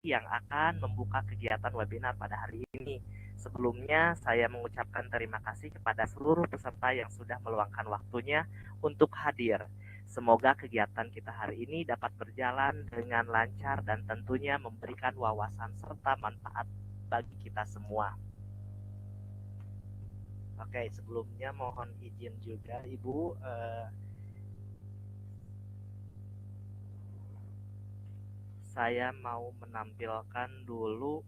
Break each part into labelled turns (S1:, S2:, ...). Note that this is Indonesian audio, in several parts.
S1: yang akan membuka kegiatan webinar pada hari ini. Sebelumnya, saya mengucapkan terima kasih kepada seluruh peserta yang sudah meluangkan waktunya untuk hadir. Semoga kegiatan kita hari ini dapat berjalan dengan lancar dan tentunya memberikan wawasan serta manfaat bagi kita semua. Oke, sebelumnya mohon izin juga Ibu, saya mau menampilkan dulu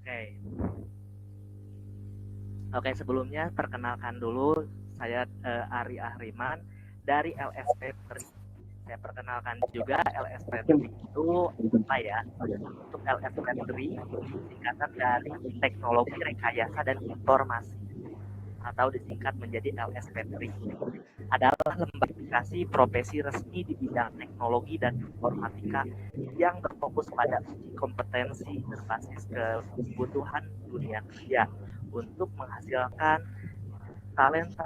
S1: Oke. Oke, sebelumnya perkenalkan dulu saya Ari Ahriman dari LSP Tri. Saya perkenalkan juga LSP Tri itu apa ya? Untuk LSP Tri singkatan dari Teknologi Rekayasa dan Informasi atau disingkat menjadi LSP3, adalah lembaga profesi resmi di bidang teknologi dan informatika yang berfokus pada uji kompetensi berbasis kebutuhan dunia kerja untuk menghasilkan talenta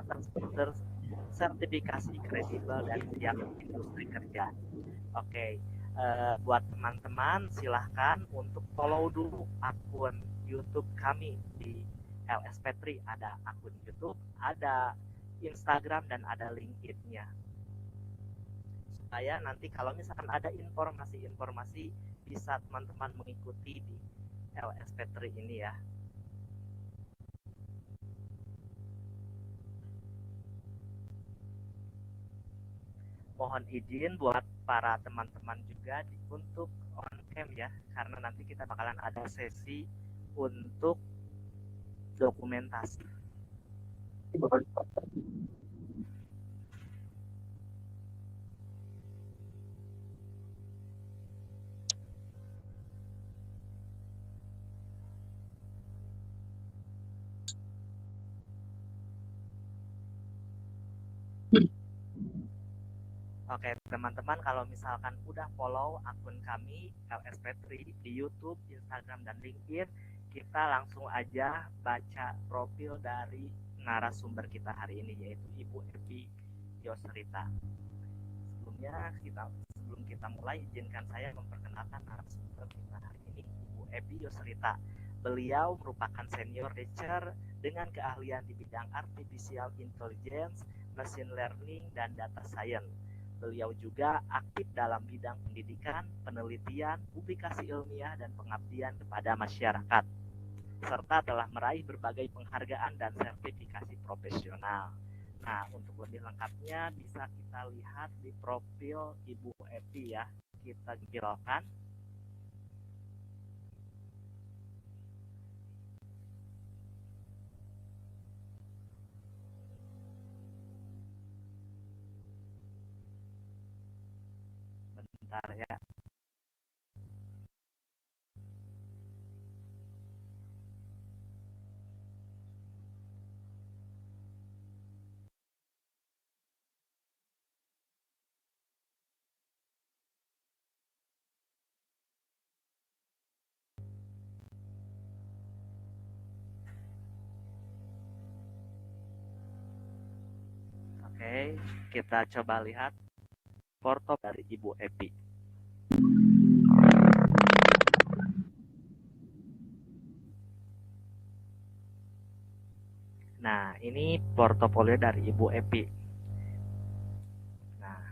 S1: tersertifikasi kredibel dan siap industri kerja. Oke, buat teman-teman silahkan untuk follow dulu akun YouTube kami di LS Petri. Ada akun YouTube, ada Instagram, dan ada LinkedIn-nya. Supaya nanti kalau misalkan ada informasi-informasi bisa teman-teman mengikuti di LS Petri ini ya. Mohon izin buat para teman-teman juga untuk on cam ya, karena nanti kita bakalan ada sesi untuk dokumentasi. Oke, teman-teman, kalau misalkan udah follow akun kami LSP3 di YouTube, Instagram, dan LinkedIn, kita langsung aja baca profil dari narasumber kita hari ini, yaitu Ibu Evi Yosrita. Sebelum kita mulai, izinkan saya memperkenalkan narasumber kita hari ini, Ibu Evi Yosrita. Beliau merupakan senior lecturer dengan keahlian di bidang artificial intelligence, machine learning, dan data science. Beliau juga aktif dalam bidang pendidikan, penelitian, publikasi ilmiah, dan pengabdian kepada masyarakat, serta telah meraih berbagai penghargaan dan sertifikasi profesional. Nah, untuk lebih lengkapnya bisa kita lihat di profil Ibu Evi ya. Kita tampilkan. Bentar ya. Oke, kita coba lihat foto dari Ibu Evi. Nah, ini portofolio dari Ibu Evi. Nah,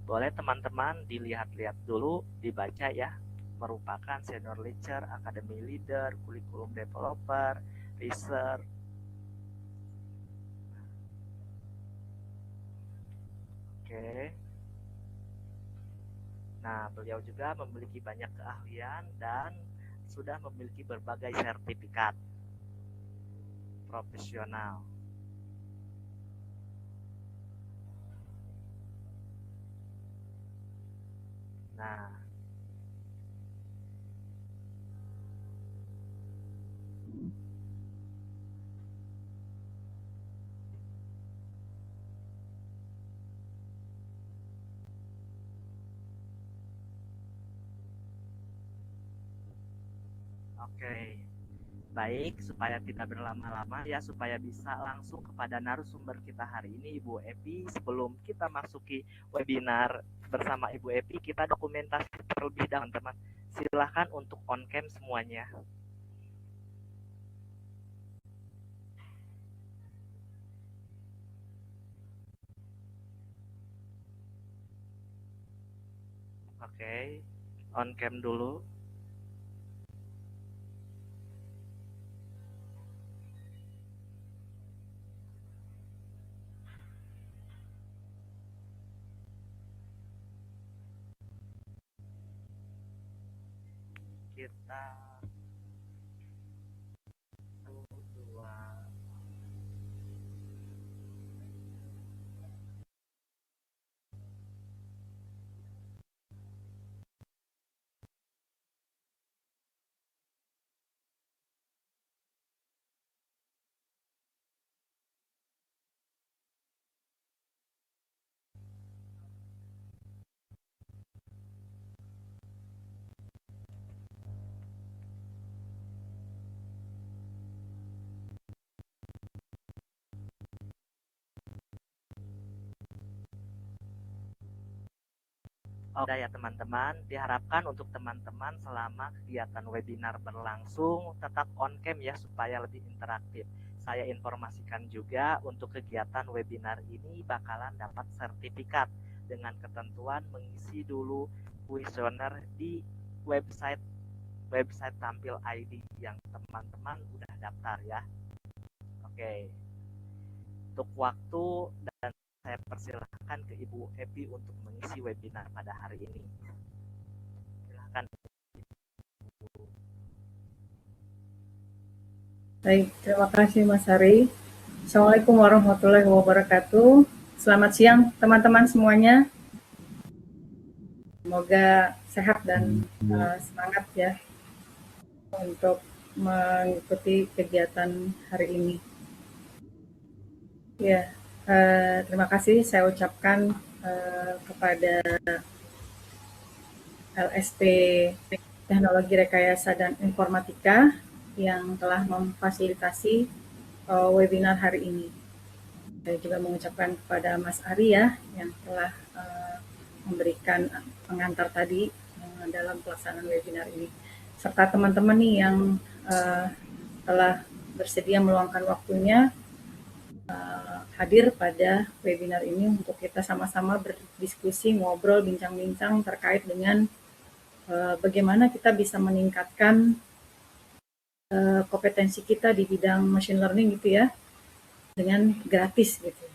S1: boleh teman-teman dilihat-lihat dulu, dibaca ya. Merupakan senior lecturer, academy leader, kurikulum developer, research. Oke. Nah, beliau juga memiliki banyak keahlian dan sudah memiliki berbagai sertifikat profesional. Nah, oke. Baik, supaya tidak berlama-lama ya, supaya bisa langsung kepada narasumber kita hari ini, Ibu Epi. Sebelum kita masuki webinar bersama Ibu Epi, kita dokumentasi terlebih dahulu, teman. Silahkan untuk on cam semuanya. Oke, on cam dulu. Kita satu, dua. Oh, ya teman-teman, diharapkan untuk teman-teman selama kegiatan webinar berlangsung tetap on cam ya supaya lebih interaktif. Saya informasikan juga untuk kegiatan webinar ini bakalan dapat sertifikat dengan ketentuan mengisi dulu kuesioner di website website tampil ID yang teman-teman udah daftar ya. Oke, untuk waktu dan saya persilahkan ke Ibu Epi untuk mengisi webinar pada hari ini. Silahkan.
S2: Baik, terima kasih Mas Hari. Assalamualaikum warahmatullahi wabarakatuh. Selamat siang teman-teman semuanya. Semoga sehat dan semangat ya untuk mengikuti kegiatan hari ini. Ya, terima kasih saya ucapkan kepada LSP Teknologi Rekayasa dan Informatika yang telah memfasilitasi webinar hari ini. Saya juga mengucapkan kepada Mas Ari ya yang telah memberikan pengantar tadi dalam pelaksanaan webinar ini, serta teman-teman nih yang telah bersedia meluangkan waktunya hadir pada webinar ini untuk kita sama-sama berdiskusi, ngobrol, bincang-bincang terkait dengan bagaimana kita bisa meningkatkan kompetensi kita di bidang machine learning gitu ya, dengan gratis gitu.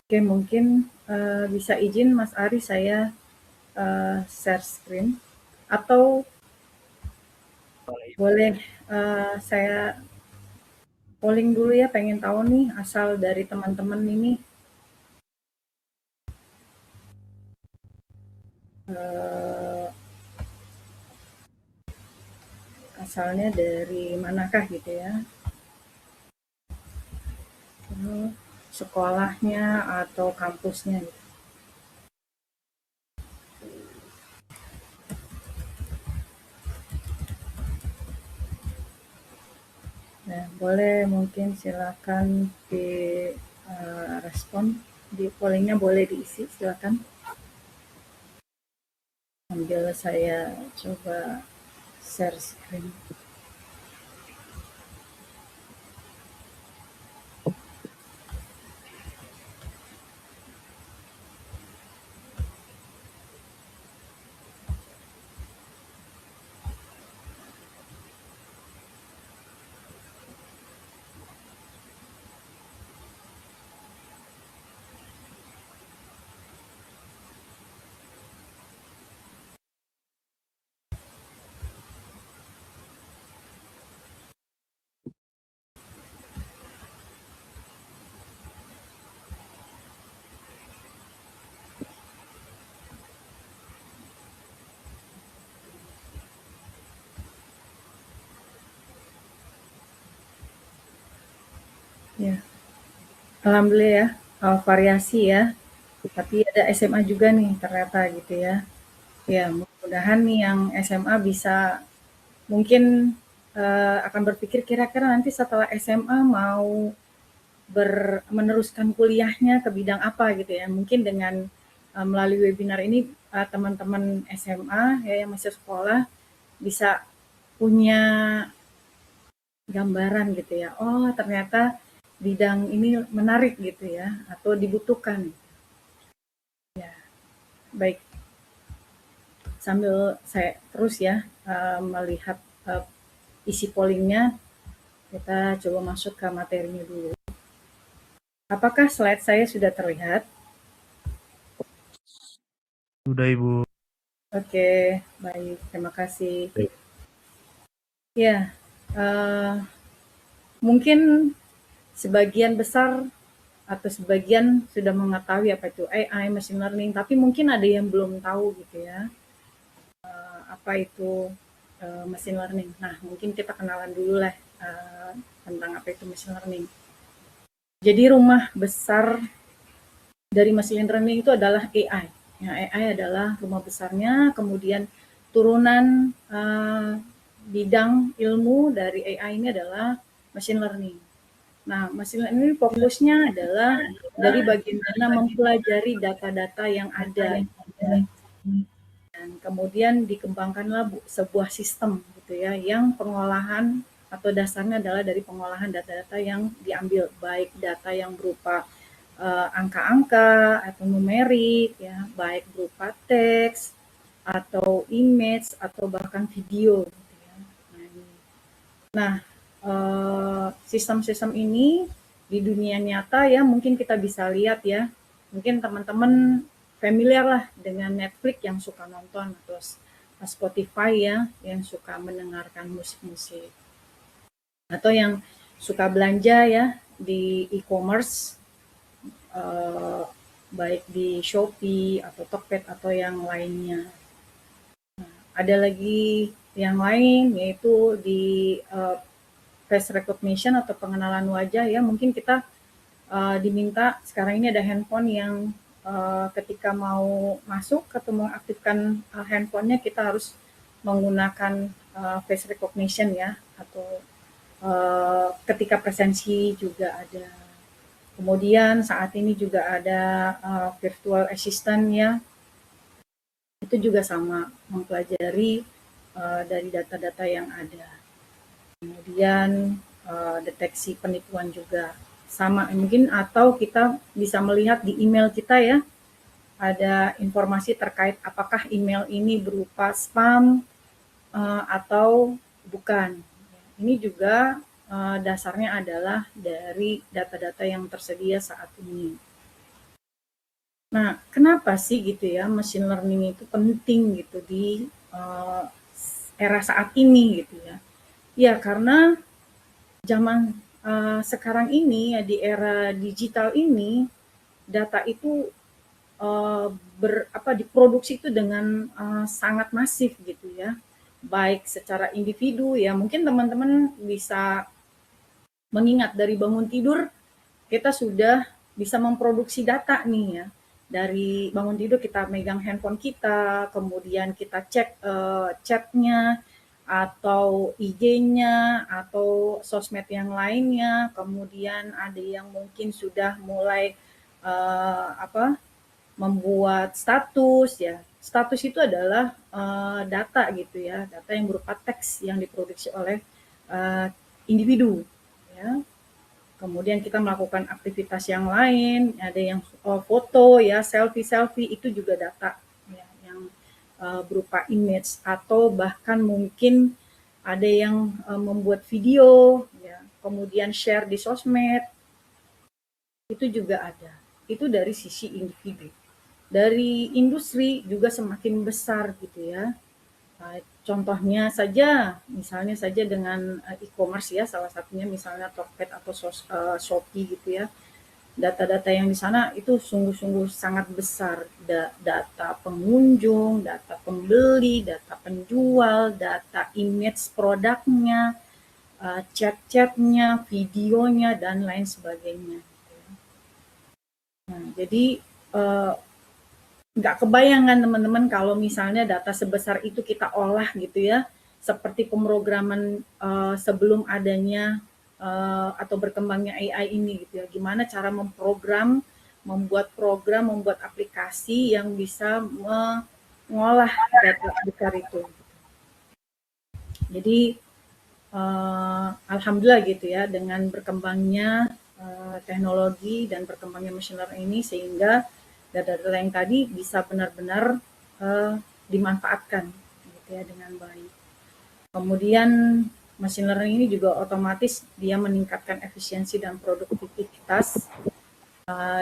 S2: Oke, mungkin bisa izin Mas Ari saya share screen atau boleh saya polling dulu ya, pengen tahu nih asal dari teman-teman ini asalnya dari manakah gitu ya, sekolahnya atau kampusnya gitu. Nah, boleh mungkin silakan di respon di pollingnya, boleh diisi silakan. Sambil saya coba share screen. Ya, alhamdulillah ya, variasi ya. Tapi ada SMA juga nih ternyata gitu ya. Ya, mudah-mudahan nih yang SMA bisa mungkin akan berpikir kira-kira nanti setelah SMA mau meneruskan kuliahnya ke bidang apa gitu ya. Mungkin dengan melalui webinar ini teman-teman SMA ya yang masih sekolah bisa punya gambaran gitu ya. Oh, ternyata bidang ini menarik gitu ya atau dibutuhkan. Ya, baik. Sambil saya terus ya melihat isi pollingnya, kita coba masuk ke materinya dulu. Apakah slide saya sudah terlihat?
S3: Sudah, Ibu.
S2: Oke, baik. Terima kasih. Ya, mungkin sebagian besar atau sebagian sudah mengetahui apa itu AI, machine learning, tapi mungkin ada yang belum tahu gitu ya, apa itu machine learning. Nah, mungkin kita kenalan dulu lah tentang apa itu machine learning. Jadi rumah besar dari machine learning itu adalah AI. Ya, AI adalah rumah besarnya, kemudian turunan bidang ilmu dari AI ini adalah machine learning. Nah, machine learning fokusnya adalah dari bagaimana mempelajari data-data yang ada. Dan kemudian dikembangkanlah sebuah sistem gitu ya, yang pengolahan atau dasarnya adalah dari pengolahan data-data yang diambil, baik data yang berupa angka-angka atau numerik ya, baik berupa teks atau image atau bahkan video gitu ya. Nah, sistem-sistem ini di dunia nyata ya mungkin kita bisa lihat ya, mungkin teman-teman familiar lah dengan Netflix yang suka nonton atau Spotify ya yang suka mendengarkan musik-musik, atau yang suka belanja ya di e-commerce, baik di Shopee atau Tokped atau yang lainnya. Nah, ada lagi yang lain yaitu di face recognition atau pengenalan wajah ya, mungkin kita diminta sekarang ini ada handphone yang ketika mau masuk atau mengaktifkan handphonenya kita harus menggunakan face recognition ya, atau ketika presensi juga ada. Kemudian saat ini juga ada virtual assistant ya, itu juga sama mempelajari dari data-data yang ada. Kemudian deteksi penipuan juga sama mungkin, atau kita bisa melihat di email kita ya, ada informasi terkait apakah email ini berupa spam atau bukan. Ini juga dasarnya adalah dari data-data yang tersedia saat ini. Nah, kenapa sih gitu ya machine learning itu penting gitu di era saat ini gitu ya? Ya karena zaman sekarang ini ya, di era digital ini data itu diproduksi itu dengan sangat masif gitu ya, baik secara individu ya, mungkin teman-teman bisa mengingat dari bangun tidur kita sudah bisa memproduksi data nih ya, dari bangun tidur kita megang handphone kita, kemudian kita cek chatnya atau IG-nya atau sosmed yang lainnya, kemudian ada yang mungkin sudah mulai membuat status ya. Status itu adalah data gitu ya, data yang berupa teks yang diproduksi oleh individu ya. Kemudian kita melakukan aktivitas yang lain, ada yang foto ya, selfie itu juga data ya, yang berupa image, atau bahkan mungkin ada yang membuat video ya, kemudian share di sosmed, itu juga ada. Itu dari sisi individu. Dari industri juga semakin besar gitu ya. Contohnya saja, misalnya saja dengan e-commerce ya, salah satunya misalnya Tokped atau Shopee gitu ya. Data-data yang di sana itu sungguh-sungguh sangat besar. Data pengunjung, data pembeli, data penjual, data image produknya, chat-chatnya, videonya, dan lain sebagainya. Nah, jadi nggak kebayangan teman-teman kalau misalnya data sebesar itu kita olah gitu ya, seperti pemrograman sebelum adanya atau berkembangnya AI ini gitu ya. Gimana cara membuat program, membuat aplikasi yang bisa mengolah data besar itu. Jadi alhamdulillah gitu ya, dengan berkembangnya teknologi dan berkembangnya machine learning ini, sehingga data-data yang tadi bisa benar-benar dimanfaatkan gitu ya dengan baik. Kemudian machine learning ini juga otomatis dia meningkatkan efisiensi dan produktivitas,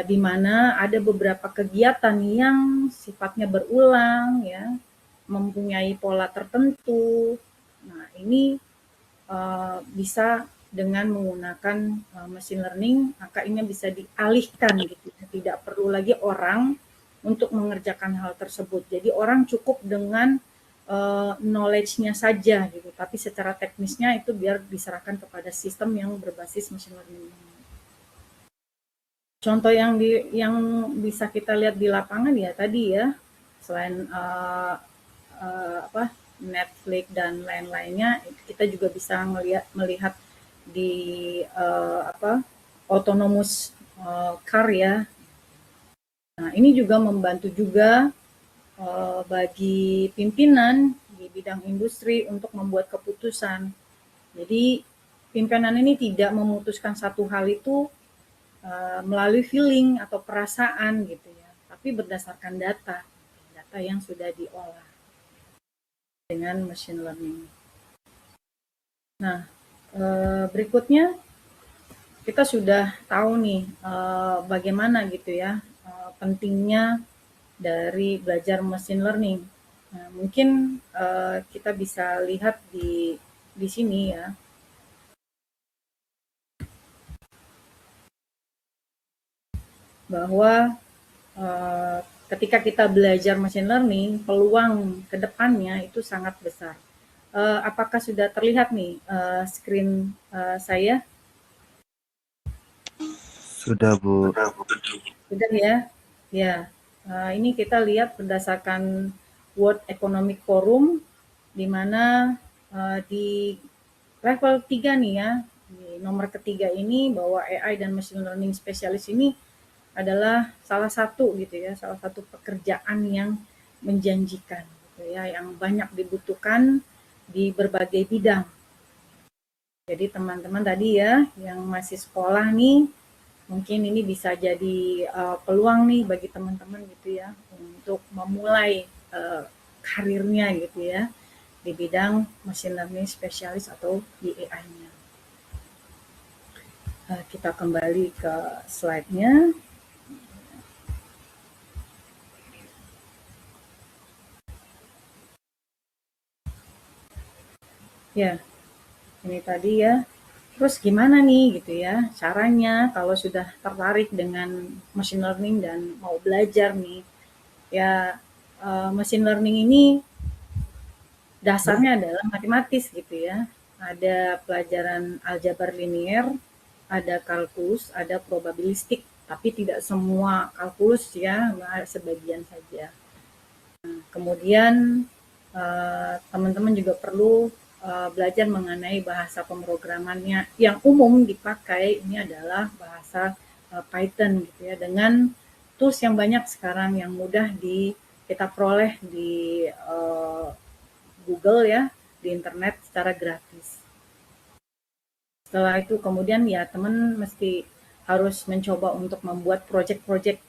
S2: di mana ada beberapa kegiatan yang sifatnya berulang ya, mempunyai pola tertentu. Nah, ini bisa dengan menggunakan machine learning, maka ini bisa dialihkan gitu. Tidak perlu lagi orang untuk mengerjakan hal tersebut. Jadi orang cukup dengan knowledge-nya saja gitu, tapi secara teknisnya itu biar diserahkan kepada sistem yang berbasis machine learning. Contoh yang bisa kita lihat di lapangan ya tadi ya, selain Netflix dan lain-lainnya, kita juga bisa melihat di autonomous car ya. Nah, ini juga membantu juga bagi pimpinan di bidang industri untuk membuat keputusan. Jadi pimpinan ini tidak memutuskan satu hal itu melalui feeling atau perasaan gitu ya, tapi berdasarkan data yang sudah diolah dengan machine learning. Nah, berikutnya kita sudah tahu nih bagaimana gitu ya pentingnya dari belajar machine learning. Nah, mungkin kita bisa lihat di sini ya. Bahwa ketika kita belajar machine learning, peluang ke depannya itu sangat besar. Apakah sudah terlihat nih screen saya?
S3: Sudah, Bu.
S2: Sudah ya? Ya. Ini kita lihat berdasarkan World Economic Forum, di mana di level 3 nih ya, di nomor ketiga ini, bahwa AI dan machine learning spesialis ini adalah salah satu gitu ya, salah satu pekerjaan yang menjanjikan gitu ya, yang banyak dibutuhkan di berbagai bidang. Jadi teman-teman tadi ya yang masih sekolah nih, mungkin ini bisa jadi peluang nih bagi teman-teman gitu ya untuk memulai karirnya gitu ya di bidang machine learning spesialis atau di AI-nya. Kita kembali ke slide-nya. Ya, ini tadi ya. Terus gimana nih gitu ya caranya kalau sudah tertarik dengan machine learning dan mau belajar nih. Ya, machine learning ini dasarnya adalah matematis gitu ya. Ada pelajaran aljabar linier, ada kalkulus, ada probabilistik, tapi tidak semua kalkulus ya, sebagian saja. Nah, kemudian teman-teman juga perlu belajar mengenai bahasa pemrogramannya. Yang umum dipakai ini adalah bahasa Python gitu ya, dengan tools yang banyak sekarang yang mudah kita peroleh di Google ya, di internet secara gratis. Setelah itu kemudian ya teman mesti harus mencoba untuk membuat project-project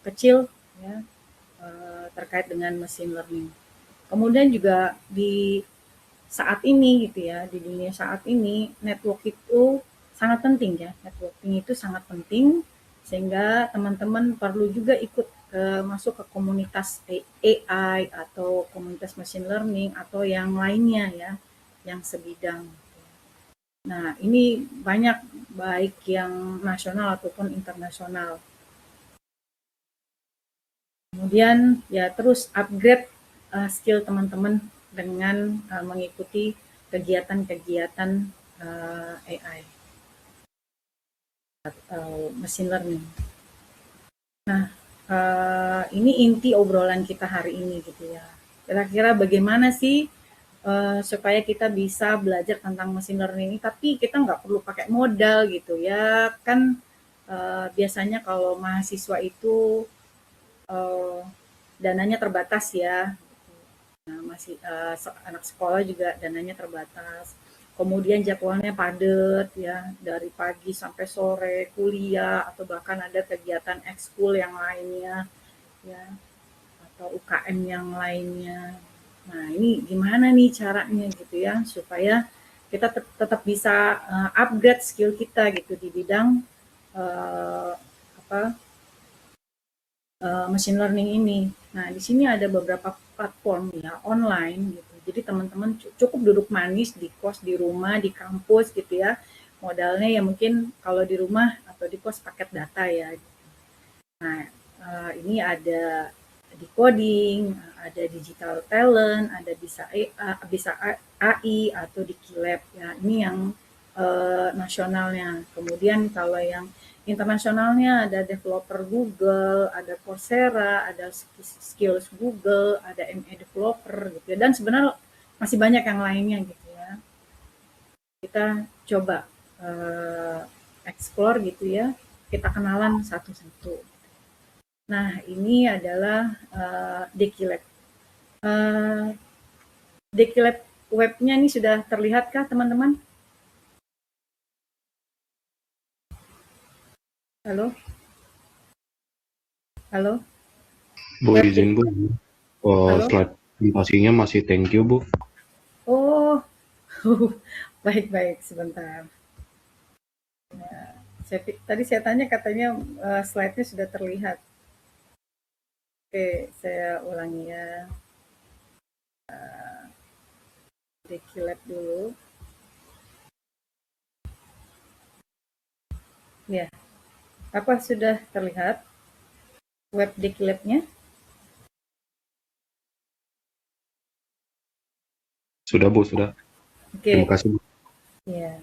S2: kecil ya terkait dengan machine learning. Kemudian juga di saat ini gitu ya, di dunia saat ini network itu sangat penting ya. Networking itu sangat penting, sehingga teman-teman perlu juga ikut masuk ke komunitas AI atau komunitas machine learning atau yang lainnya ya, yang sebidang. Nah, ini banyak baik yang nasional ataupun internasional. Kemudian ya terus upgrade skill teman-teman dengan mengikuti kegiatan-kegiatan AI atau machine learning. Nah, ini inti obrolan kita hari ini gitu ya. Kira-kira bagaimana sih supaya kita bisa belajar tentang machine learning ini, tapi kita nggak perlu pakai modal gitu ya. Kan biasanya kalau mahasiswa itu dananya terbatas ya. Nah, masih anak sekolah juga dananya terbatas. Kemudian jadwalnya padat ya, dari pagi sampai sore kuliah atau bahkan ada kegiatan ekskul yang lainnya ya, atau UKM yang lainnya. Nah, ini gimana nih caranya gitu ya supaya kita tetap bisa upgrade skill kita gitu di bidang apa machine learning ini. Nah, di sini ada beberapa platform ya online gitu. Jadi teman-teman cukup duduk manis di kos, di rumah, di kampus gitu ya. Modalnya ya mungkin kalau di rumah atau di kos paket data ya. Nah, ini ada di coding, ada digital talent, ada bisa AI atau di Kilab ya. Ini yang nasionalnya. Kemudian kalau yang internasionalnya ada developer Google, ada Coursera, ada skills Google, ada MA developer gitu ya. Dan sebenarnya masih banyak yang lainnya gitu ya. Kita coba explore gitu ya. Kita kenalan satu-satu. Nah, ini adalah Dekilab. Dekilab webnya ini sudah terlihatkah teman-teman? Halo? Halo?
S3: Bu, izin Bu.
S2: Halo?
S3: Slide presentasinya masih thank you Bu.
S2: Oh, baik-baik, sebentar. Ya, tadi saya tanya katanya slide-nya sudah terlihat. Oke, saya ulangi ya. Dekilab dulu. Ya, apa sudah terlihat web Dekilabnya?
S3: Sudah Bu, sudah.
S2: Oke.
S3: Terima kasih Bu.
S2: Ya,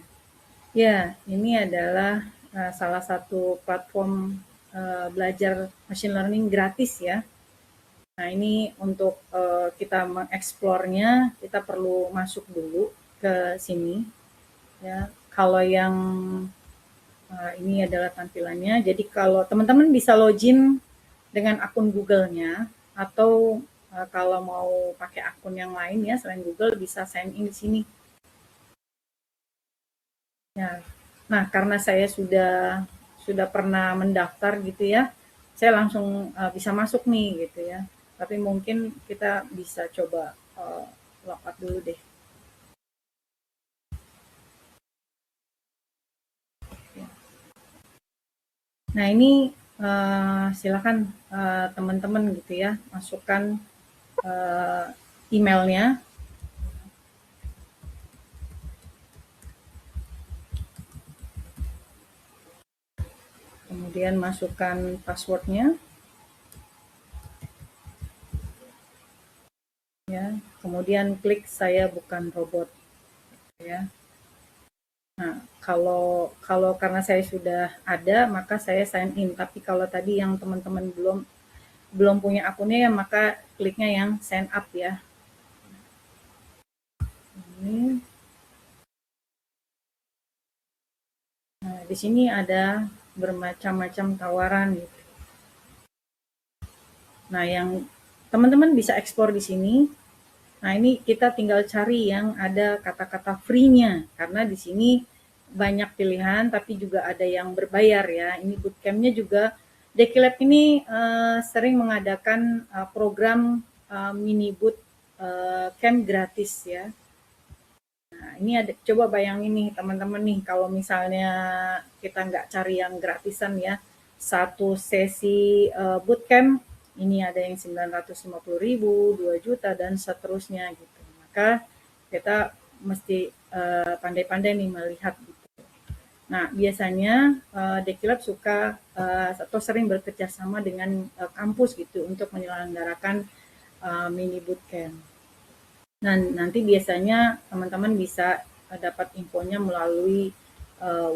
S2: ya, ini adalah salah satu platform belajar machine learning gratis ya. Nah, ini untuk kita mengeksplornya, kita perlu masuk dulu ke sini. Ya, kalau yang ini adalah tampilannya. Jadi kalau teman-teman bisa login dengan akun Google-nya, atau kalau mau pakai akun yang lain ya selain Google bisa sign in di sini. Ya. Nah, karena saya sudah pernah mendaftar gitu ya, saya langsung bisa masuk nih gitu ya. Tapi mungkin kita bisa coba logout dulu deh. Nah, ini silakan teman-teman gitu ya, masukkan emailnya. Kemudian masukkan passwordnya. Ya, kemudian klik saya bukan robot. Ya. Nah, kalau karena saya sudah ada, maka saya sign in. Tapi kalau tadi yang teman-teman belum punya akunnya, ya maka kliknya yang sign up ya. Ini. Nah, di sini ada bermacam-macam tawaran gitu. Nah, yang teman-teman bisa ekspor di sini. Nah, ini kita tinggal cari yang ada kata-kata free-nya, karena di sini banyak pilihan, tapi juga ada yang berbayar ya. Ini bootcamp-nya juga, Dekilab ini sering mengadakan program mini boot camp gratis ya. Nah, ini ada, coba bayangin nih teman-teman nih, kalau misalnya kita nggak cari yang gratisan ya, satu sesi bootcamp ini ada yang 950.000, 2 juta dan seterusnya gitu. Maka kita mesti pandai-pandai nih melihat gitu. Nah, biasanya Dekilab suka atau sering bekerja sama dengan kampus gitu untuk menyelenggarakan mini bootcamp. Nah, nanti biasanya teman-teman bisa dapat infonya melalui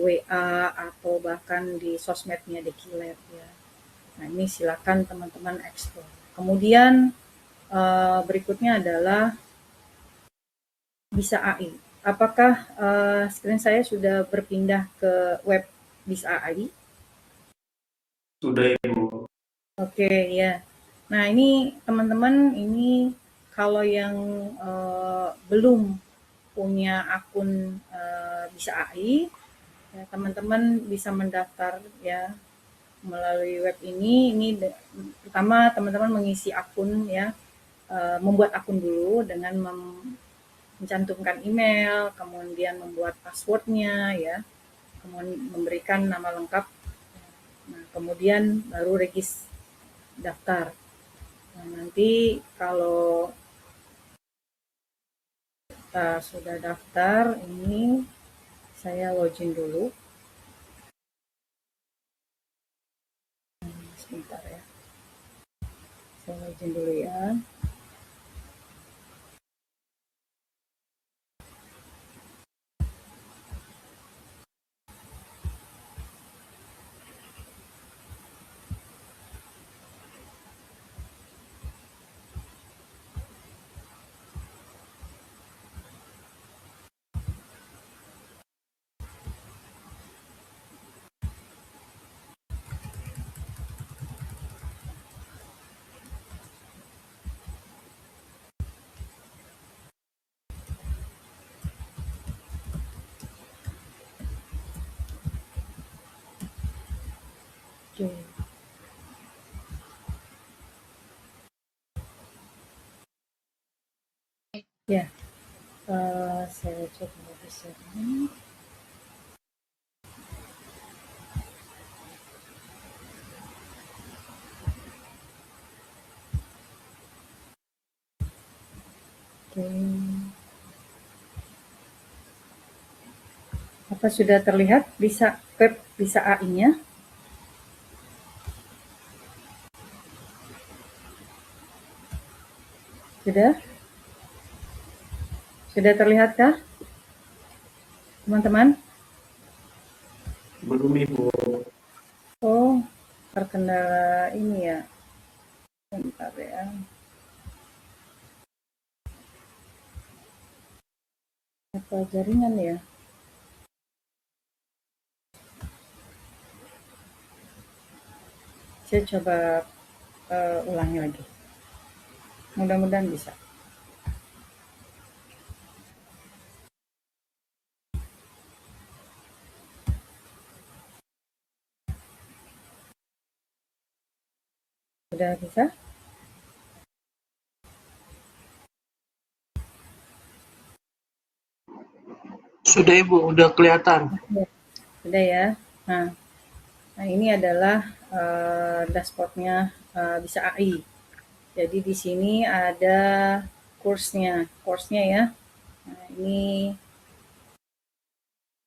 S2: WA atau bahkan di sosmednya Dekilab ya. Nah ini silakan teman-teman eksplor. Kemudian berikutnya adalah Bisa AI. Apakah screen saya sudah berpindah ke web Bisa AI?
S3: Sudah Ibu.
S2: Oke ya. Nah ini teman-teman, ini kalau yang belum punya akun Bisa AI, ya, teman-teman bisa mendaftar ya melalui web ini. Ini pertama teman-teman mengisi akun ya, membuat akun dulu dengan mencantumkan email, kemudian membuat passwordnya ya, kemudian memberikan nama lengkap. Nah, kemudian baru daftar. Nah, nanti kalau kita sudah daftar, ini saya login dulu. Sebentar ya. Saya login dulu ya. Oke. Ya, saya coba di sini. Oke. Apa sudah terlihat web Bisa AI-nya? Sudah? Sudah terlihatkah, teman-teman?
S3: Belum Ibu.
S2: Oh, terkendala ini ya. Bentar ya. Apa jaringan ya? Saya coba ulangi lagi. Mudah-mudahan bisa. Sudah bisa?
S4: Sudah Ibu, udah kelihatan.
S2: Sudah ya. Nah ini adalah dashboardnya Bisa AI. Jadi di sini ada kursnya ya. Nah, ini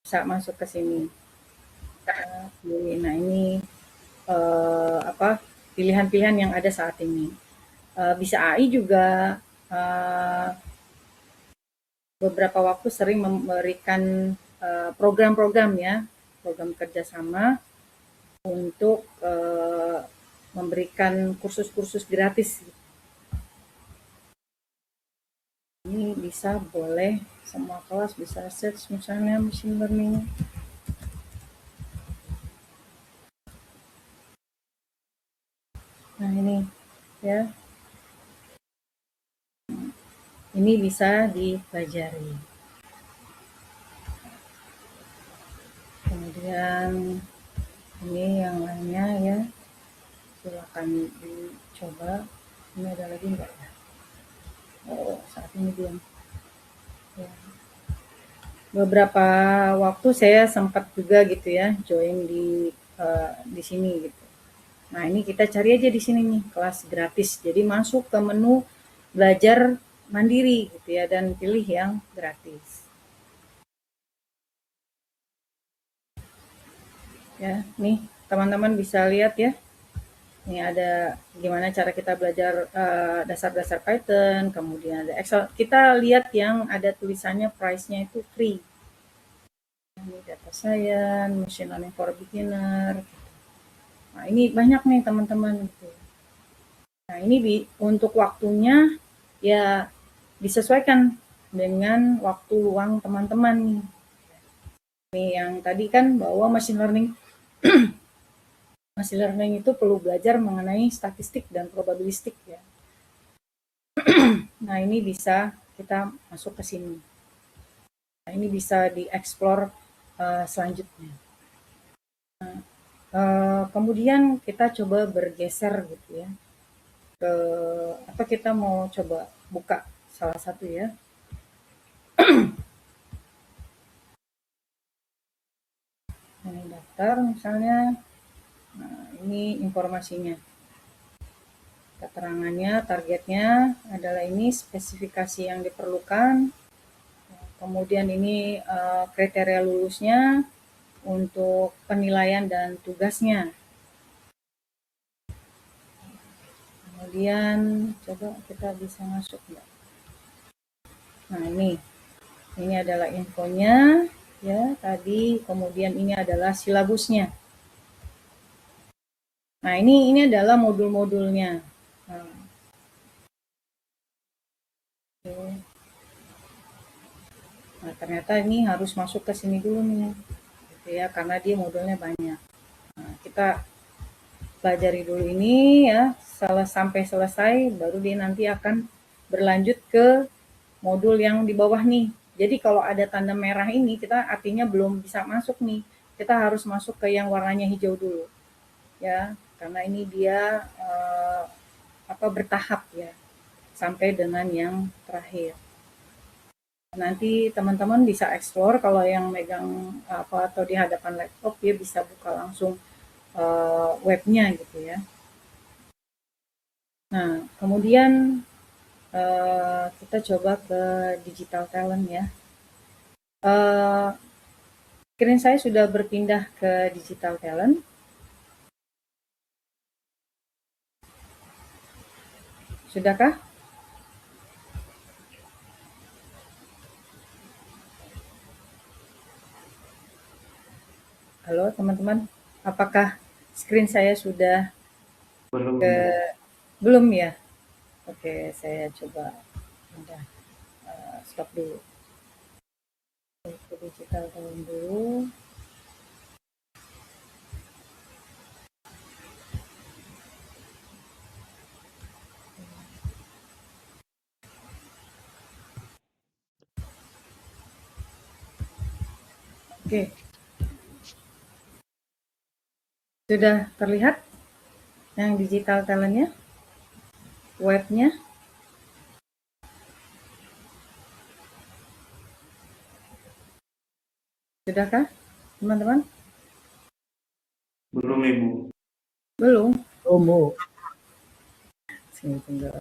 S2: bisa masuk ke sini. Nah ini pilihan-pilihan yang ada saat ini. Bisa AI juga beberapa waktu sering memberikan program-program ya, program kerjasama untuk memberikan kursus-kursus gratis. Ini bisa boleh semua kelas bisa search misalnya machine learning. Nah ini ya, ini bisa dipelajari. Kemudian ini yang lainnya ya, silakan dicoba. Ini ada lagi enggak ya? Oh, saat ini belum. Ya. Beberapa waktu saya sempat juga gitu ya join di sini gitu. Nah ini kita cari aja di sini nih kelas gratis. Jadi masuk ke menu belajar mandiri gitu ya dan pilih yang gratis. Ya, nih teman-teman bisa lihat ya. Ini ada gimana cara kita belajar dasar-dasar Python, kemudian ada Excel. Kita lihat yang ada tulisannya price-nya itu free. Ini data science, machine learning for beginner. Nah, ini banyak nih teman-teman gitu. Nah, ini untuk waktunya ya disesuaikan dengan waktu luang teman-teman nih. Nih yang tadi kan bahwa machine learning itu perlu belajar mengenai statistik dan probabilistik ya. Nah, ini bisa kita masuk ke sini. Nah, ini bisa dieksplor selanjutnya. Kemudian kita coba bergeser gitu ya ke atau kita mau coba buka salah satu ya. Ini daftar misalnya. Nah, ini informasinya. Keterangannya, targetnya adalah ini spesifikasi yang diperlukan. Kemudian ini kriteria lulusnya untuk penilaian dan tugasnya. Kemudian coba kita bisa masuk enggak? Nah, ini adalah infonya ya tadi, kemudian ini adalah silabusnya. Nah, ini adalah modul-modulnya. Nah, nah, ternyata ini harus masuk ke sini dulu nih. Gitu ya, karena dia modulnya banyak. Nah, kita pelajari dulu ini ya, sampai selesai baru dia nanti akan berlanjut ke modul yang di bawah nih. Jadi kalau ada tanda merah ini kita artinya belum bisa masuk nih. Kita harus masuk ke yang warnanya hijau dulu. Ya, karena ini dia bertahap ya. Sampai dengan yang terakhir. Nanti teman-teman bisa explore kalau yang megang atau di hadapan laptop dia bisa buka langsung webnya gitu ya. Nah, kemudian kita coba ke digital talent ya. Screen saya sudah berpindah ke digital talent. Sudahkah? Halo teman-teman, apakah screen saya sudah belum ya? Oke, saya coba stop dulu. Ke digital talent dulu. Oke. Sudah terlihat yang digital talentnya? Webnya? Sudahkah, teman-teman?
S3: Belum, Ibu.
S2: Belum?
S4: Bu.
S2: Sini tinggal.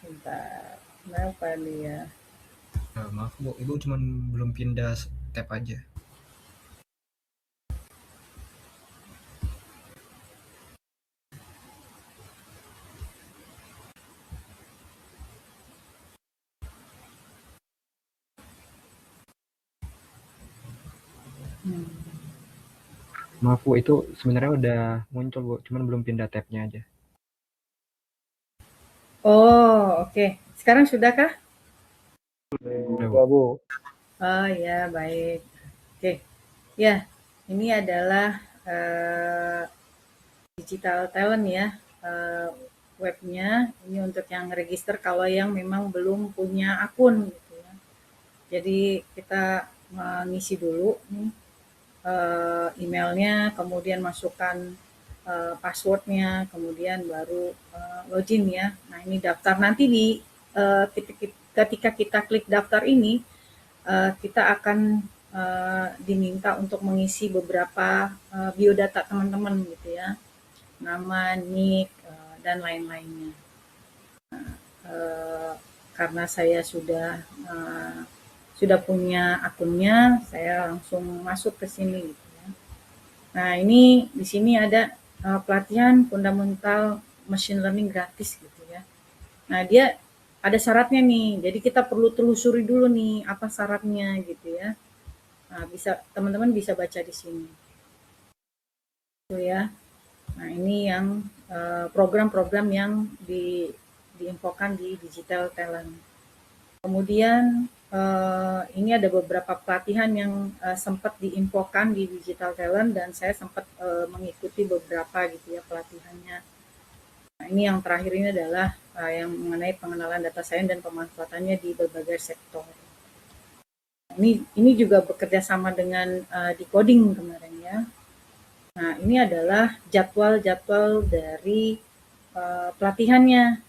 S2: Sebentar. Kenapa dia?
S5: Maaf Bu, Ibu cuma belum pindah tab aja. Maaf Bu, itu sebenarnya udah muncul Bu, cuman belum pindah tabnya aja.
S2: Oh, oke. Sekarang sudahkah?
S5: Udah Bu.
S2: Oh ya, baik. Oke. Ya, ini adalah digital talent ya. Webnya ini untuk yang register kalau yang memang belum punya akun gitu ya. Jadi kita mengisi dulu nih emailnya, kemudian masukkan passwordnya, kemudian baru login ya. Nah, ini daftar. Nanti ketika kita klik daftar ini, kita akan diminta untuk mengisi beberapa biodata teman-teman gitu ya, nama, nick, dan lain-lainnya. Nah, karena saya sudah punya akunnya, saya langsung masuk ke sini gitu ya. Nah, ini di sini ada pelatihan fundamental machine learning gratis gitu ya. Nah, dia ada syaratnya nih. Jadi kita perlu telusuri dulu nih apa syaratnya gitu ya. Nah, teman-teman bisa baca di sini. Itu ya. Nah, ini yang program-program yang diinfokan di Digital Talent. Kemudian ini ada beberapa pelatihan yang sempat diinfokan di Digital Talent dan saya sempat mengikuti beberapa gitu ya pelatihannya. Nah, ini yang terakhir ini adalah yang mengenai pengenalan data science dan pemanfaatannya di berbagai sektor. Ini juga bekerja sama dengan Decoding kemarin ya. Nah, ini adalah jadwal-jadwal dari pelatihannya.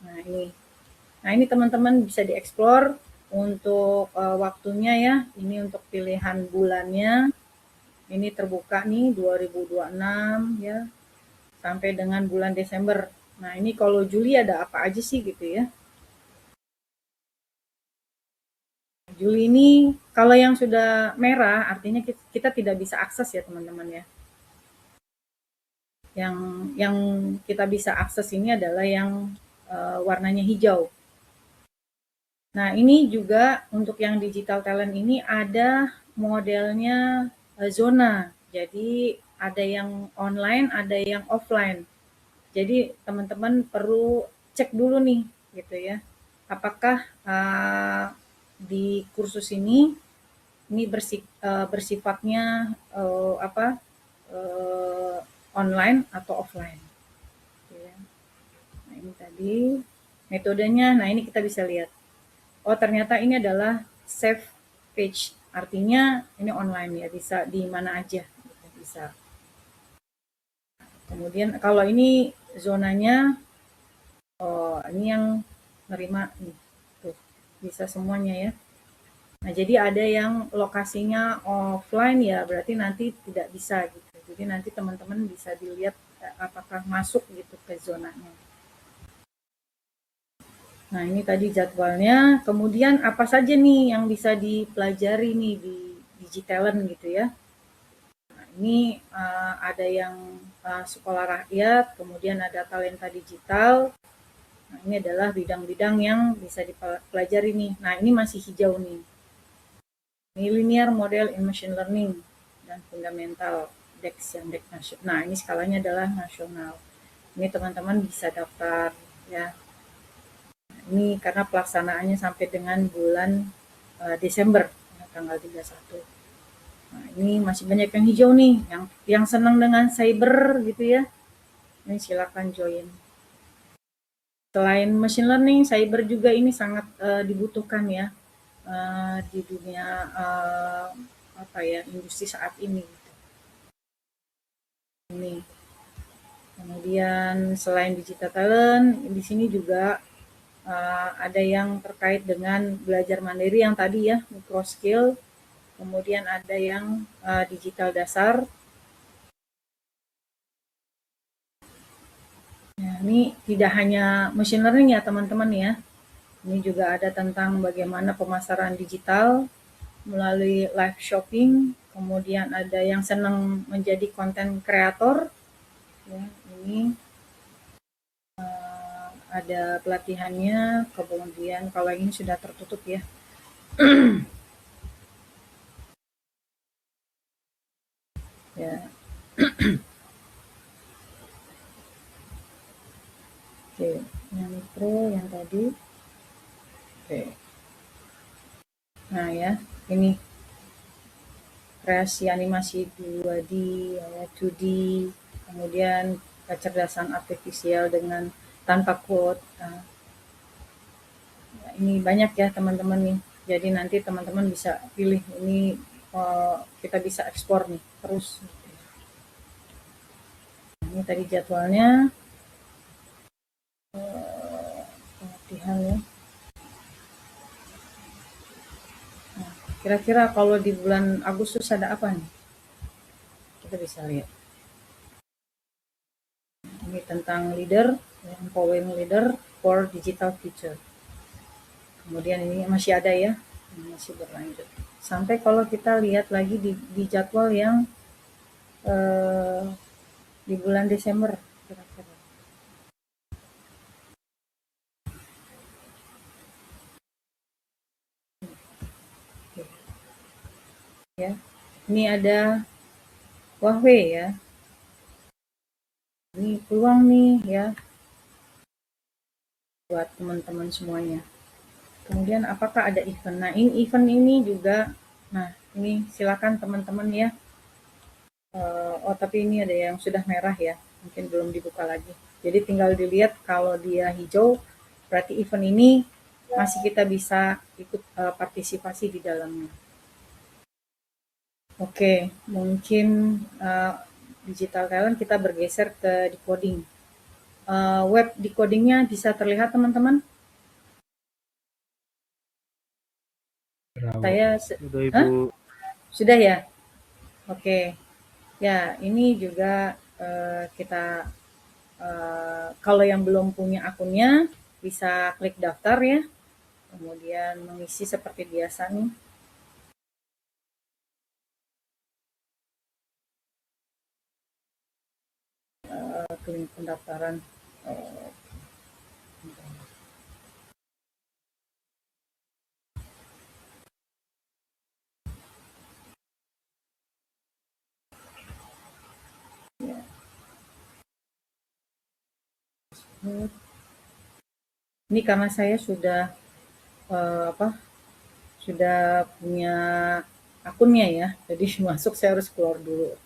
S2: Nah, ini teman-teman bisa dieksplor untuk waktunya ya. Ini untuk pilihan bulannya. Ini terbuka nih 2026 ya. Sampai dengan bulan Desember. Nah, ini kalau Juli ada apa aja sih gitu ya. Juli ini kalau yang sudah merah artinya kita tidak bisa akses ya teman-teman ya. Yang kita bisa akses ini adalah yang warnanya hijau. Nah, ini juga untuk yang Digital Talent ini ada modelnya zona. Jadi ada yang online, ada yang offline. Jadi teman-teman perlu cek dulu nih gitu ya. Apakah di kursus ini bersifatnya online atau offline. Gitu ya. Nah, ini tadi metodenya. Nah, ini kita bisa lihat. Oh, ternyata ini adalah save page. Artinya ini online ya, bisa di mana aja. Bisa. Kemudian kalau ini zonanya, oh ini yang nerima nih. Tuh, bisa semuanya ya. Nah, jadi ada yang lokasinya offline ya, berarti nanti tidak bisa gitu. Jadi nanti teman-teman bisa dilihat apakah masuk gitu ke zonanya. Nah, ini tadi jadwalnya. Kemudian apa saja nih yang bisa dipelajari nih di Digitalent gitu ya. Nah, ini ada yang sekolah rakyat, kemudian ada talenta digital. Nah, ini adalah bidang-bidang yang bisa dipelajari nih. Nah, ini masih hijau nih. Ini linear model in machine learning dan fundamental DEX yang DEX nasional. Nah, ini skalanya adalah nasional. Ini teman-teman bisa daftar ya. Ini karena pelaksanaannya sampai dengan bulan Desember tanggal 31. Nah, ini masih banyak yang hijau nih, yang senang dengan cyber gitu ya. Ini silakan join. Selain machine learning, cyber juga ini sangat dibutuhkan ya di dunia industri saat ini. Ini. Kemudian selain Digital Talent, di sini juga ada yang terkait dengan belajar mandiri yang tadi ya, micro skill. Kemudian ada yang digital dasar. Nah, ini tidak hanya machine learning ya teman-teman ya. Ini juga ada tentang bagaimana pemasaran digital melalui live shopping. Kemudian ada yang senang menjadi content creator. Ya, ini ada pelatihannya, kemudian kalau ini sudah tertutup ya. Ya. Oke, yang mikro yang tadi. Oke. Nah ya, ini kreasi animasi 2D, 2D, kemudian kecerdasan artifisial dengan tanpa code. Nah, ini banyak ya teman-teman nih. Jadi nanti teman-teman bisa pilih ini, kita bisa ekspor nih terus. Ini tadi jadwalnya. Pelatihan ya. Nah, kira-kira kalau di bulan Agustus ada apa nih? Kita bisa lihat. Ini tentang leader, empowering leader for digital future. Kemudian ini masih ada ya, masih berlanjut. Sampai kalau kita lihat lagi di jadwal yang di bulan Desember kira-kira. Ini ada Huawei ya. Ini peluang nih ya buat teman-teman semuanya. Kemudian apakah ada event? Nah, ini event ini juga, nah ini silakan teman-teman ya. Oh tapi ini ada yang sudah merah ya, mungkin belum dibuka lagi. Jadi tinggal dilihat kalau dia hijau, berarti event ini masih kita bisa ikut partisipasi di dalamnya. Oke, mungkin digital talent kita bergeser ke decoding. Web decodingnya bisa terlihat teman-teman? Saya
S1: Sudah Ibu.
S2: Sudah ya? Oke. Ya, ini juga kita kalau yang belum punya akunnya bisa klik daftar ya. Kemudian mengisi seperti biasa nih. Klik pendaftaran. Ini karena saya sudah sudah punya akunnya ya, jadi masuk saya harus keluar dulu.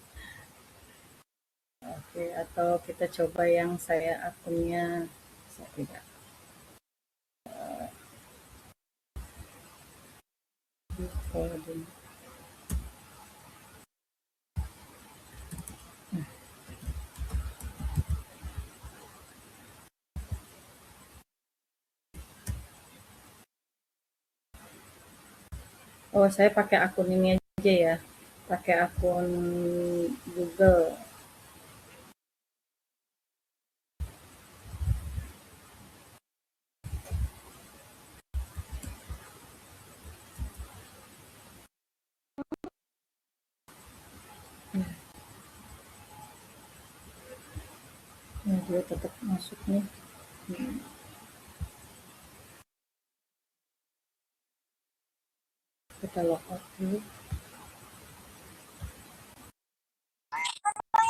S2: Oke, atau kita coba yang saya akunnya saya tidak. Decoding. Oh, saya pakai akun ini aja ya, pakai akun Google. Nah, dia tetap masuk nih. Kita logout dulu.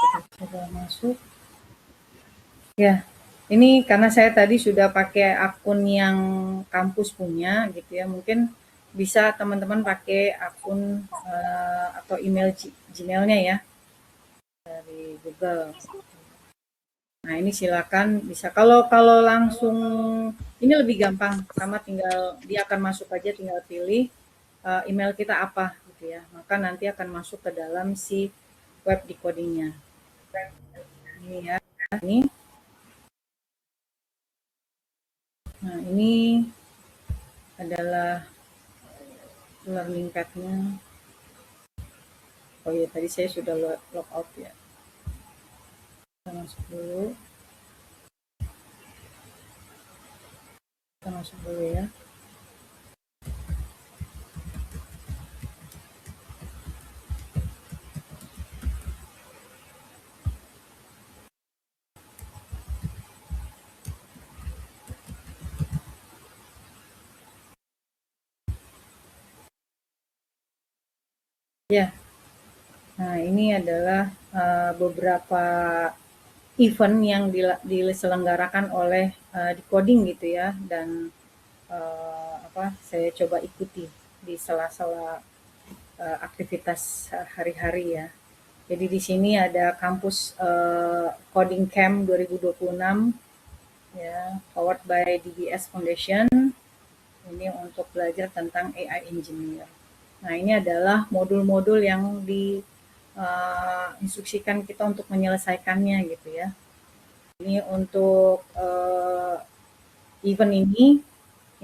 S2: Kita coba masuk. Ya, ini karena saya tadi sudah pakai akun yang kampus punya gitu ya, mungkin bisa teman-teman pakai akun atau email Gmail-nya ya dari Google. Nah, ini silakan bisa. Kalau langsung ini lebih gampang, sama tinggal dia akan masuk aja, tinggal pilih email kita apa gitu ya. Maka nanti akan masuk ke dalam si web decodingnya. Ini ya, ini. Nah, ini adalah learning pad-nya. Oh iya, tadi saya sudah log out ya. Kita masuk dulu. Kita masuk dulu ya. Ya, nah ini adalah beberapa event yang diselenggarakan oleh Decoding gitu ya, dan saya coba ikuti di sela-sela aktivitas hari-hari ya. Jadi di sini ada kampus Coding Camp 2026 ya, powered by DBS Foundation. Ini untuk belajar tentang AI Engineer. Nah, ini adalah modul-modul yang diinstruksikan kita untuk menyelesaikannya gitu ya. Ini untuk event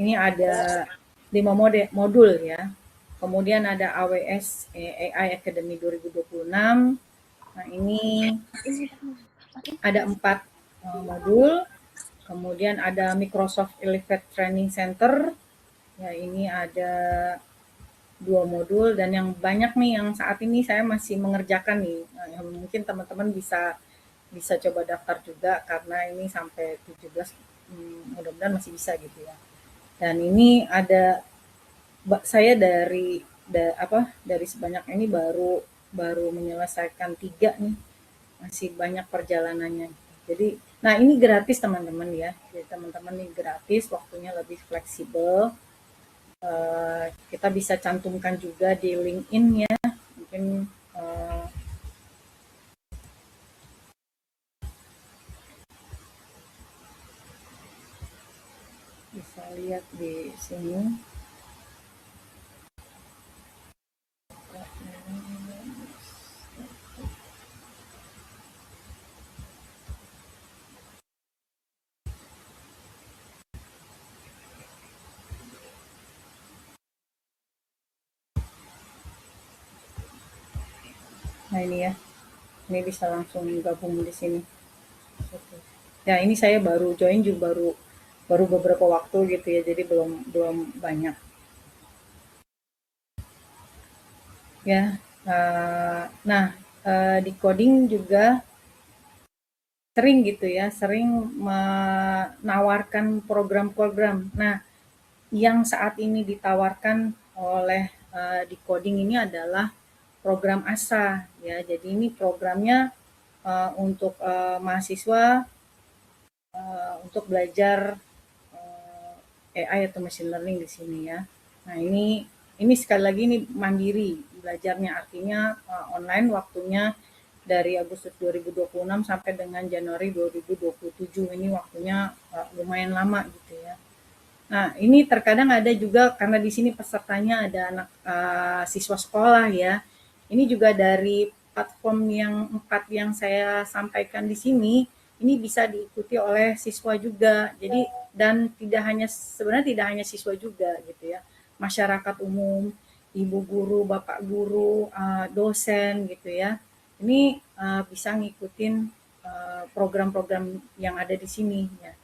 S2: ini ada 5 modul ya. Kemudian ada AWS AI Academy 2026. Nah, ini ada 4 modul. Kemudian ada Microsoft Elevate Training Center. Ya, ini ada 2 modul, dan yang banyak nih yang saat ini saya masih mengerjakan nih. Nah, mungkin teman-teman bisa coba daftar juga karena ini sampai 17 mudah-mudahan masih bisa gitu ya. Dan ini ada saya dari sebanyak ini baru baru menyelesaikan 3 nih, masih banyak perjalanannya. Jadi, nah ini gratis teman-teman ya. Jadi teman-teman ini gratis, waktunya lebih fleksibel. Kita bisa cantumkan juga di LinkedIn ya. Mungkin bisa lihat di sini. Nah ini ya, ini bisa langsung gabung di sini. Ya ini saya baru join juga baru beberapa waktu gitu ya, jadi belum banyak. Ya, nah di coding juga sering gitu ya, sering menawarkan program-program. Nah, yang saat ini ditawarkan oleh di coding ini adalah program ASA ya. Jadi ini programnya untuk mahasiswa untuk belajar AI atau machine learning di sini ya. Nah ini sekali lagi ini mandiri belajarnya, artinya online, waktunya dari Agustus 2026 sampai dengan Januari 2027. Ini waktunya lumayan lama gitu ya. Nah ini terkadang ada juga karena di sini pesertanya ada anak siswa sekolah ya. Ini juga dari platform yang 4 yang saya sampaikan di sini, ini bisa diikuti oleh siswa juga. Jadi dan sebenarnya tidak hanya siswa juga gitu ya, masyarakat umum, ibu guru, bapak guru, dosen gitu ya. Ini bisa ngikutin program-program yang ada di sini ya.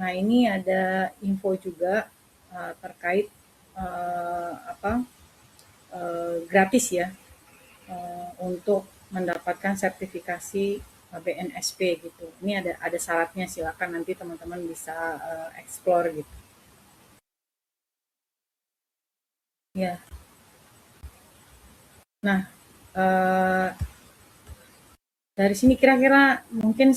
S2: Nah ini ada info juga terkait gratis ya untuk mendapatkan sertifikasi BNSP gitu. Ini ada syaratnya, silakan nanti teman-teman bisa explore gitu. Ya. Nah, dari sini kira-kira mungkin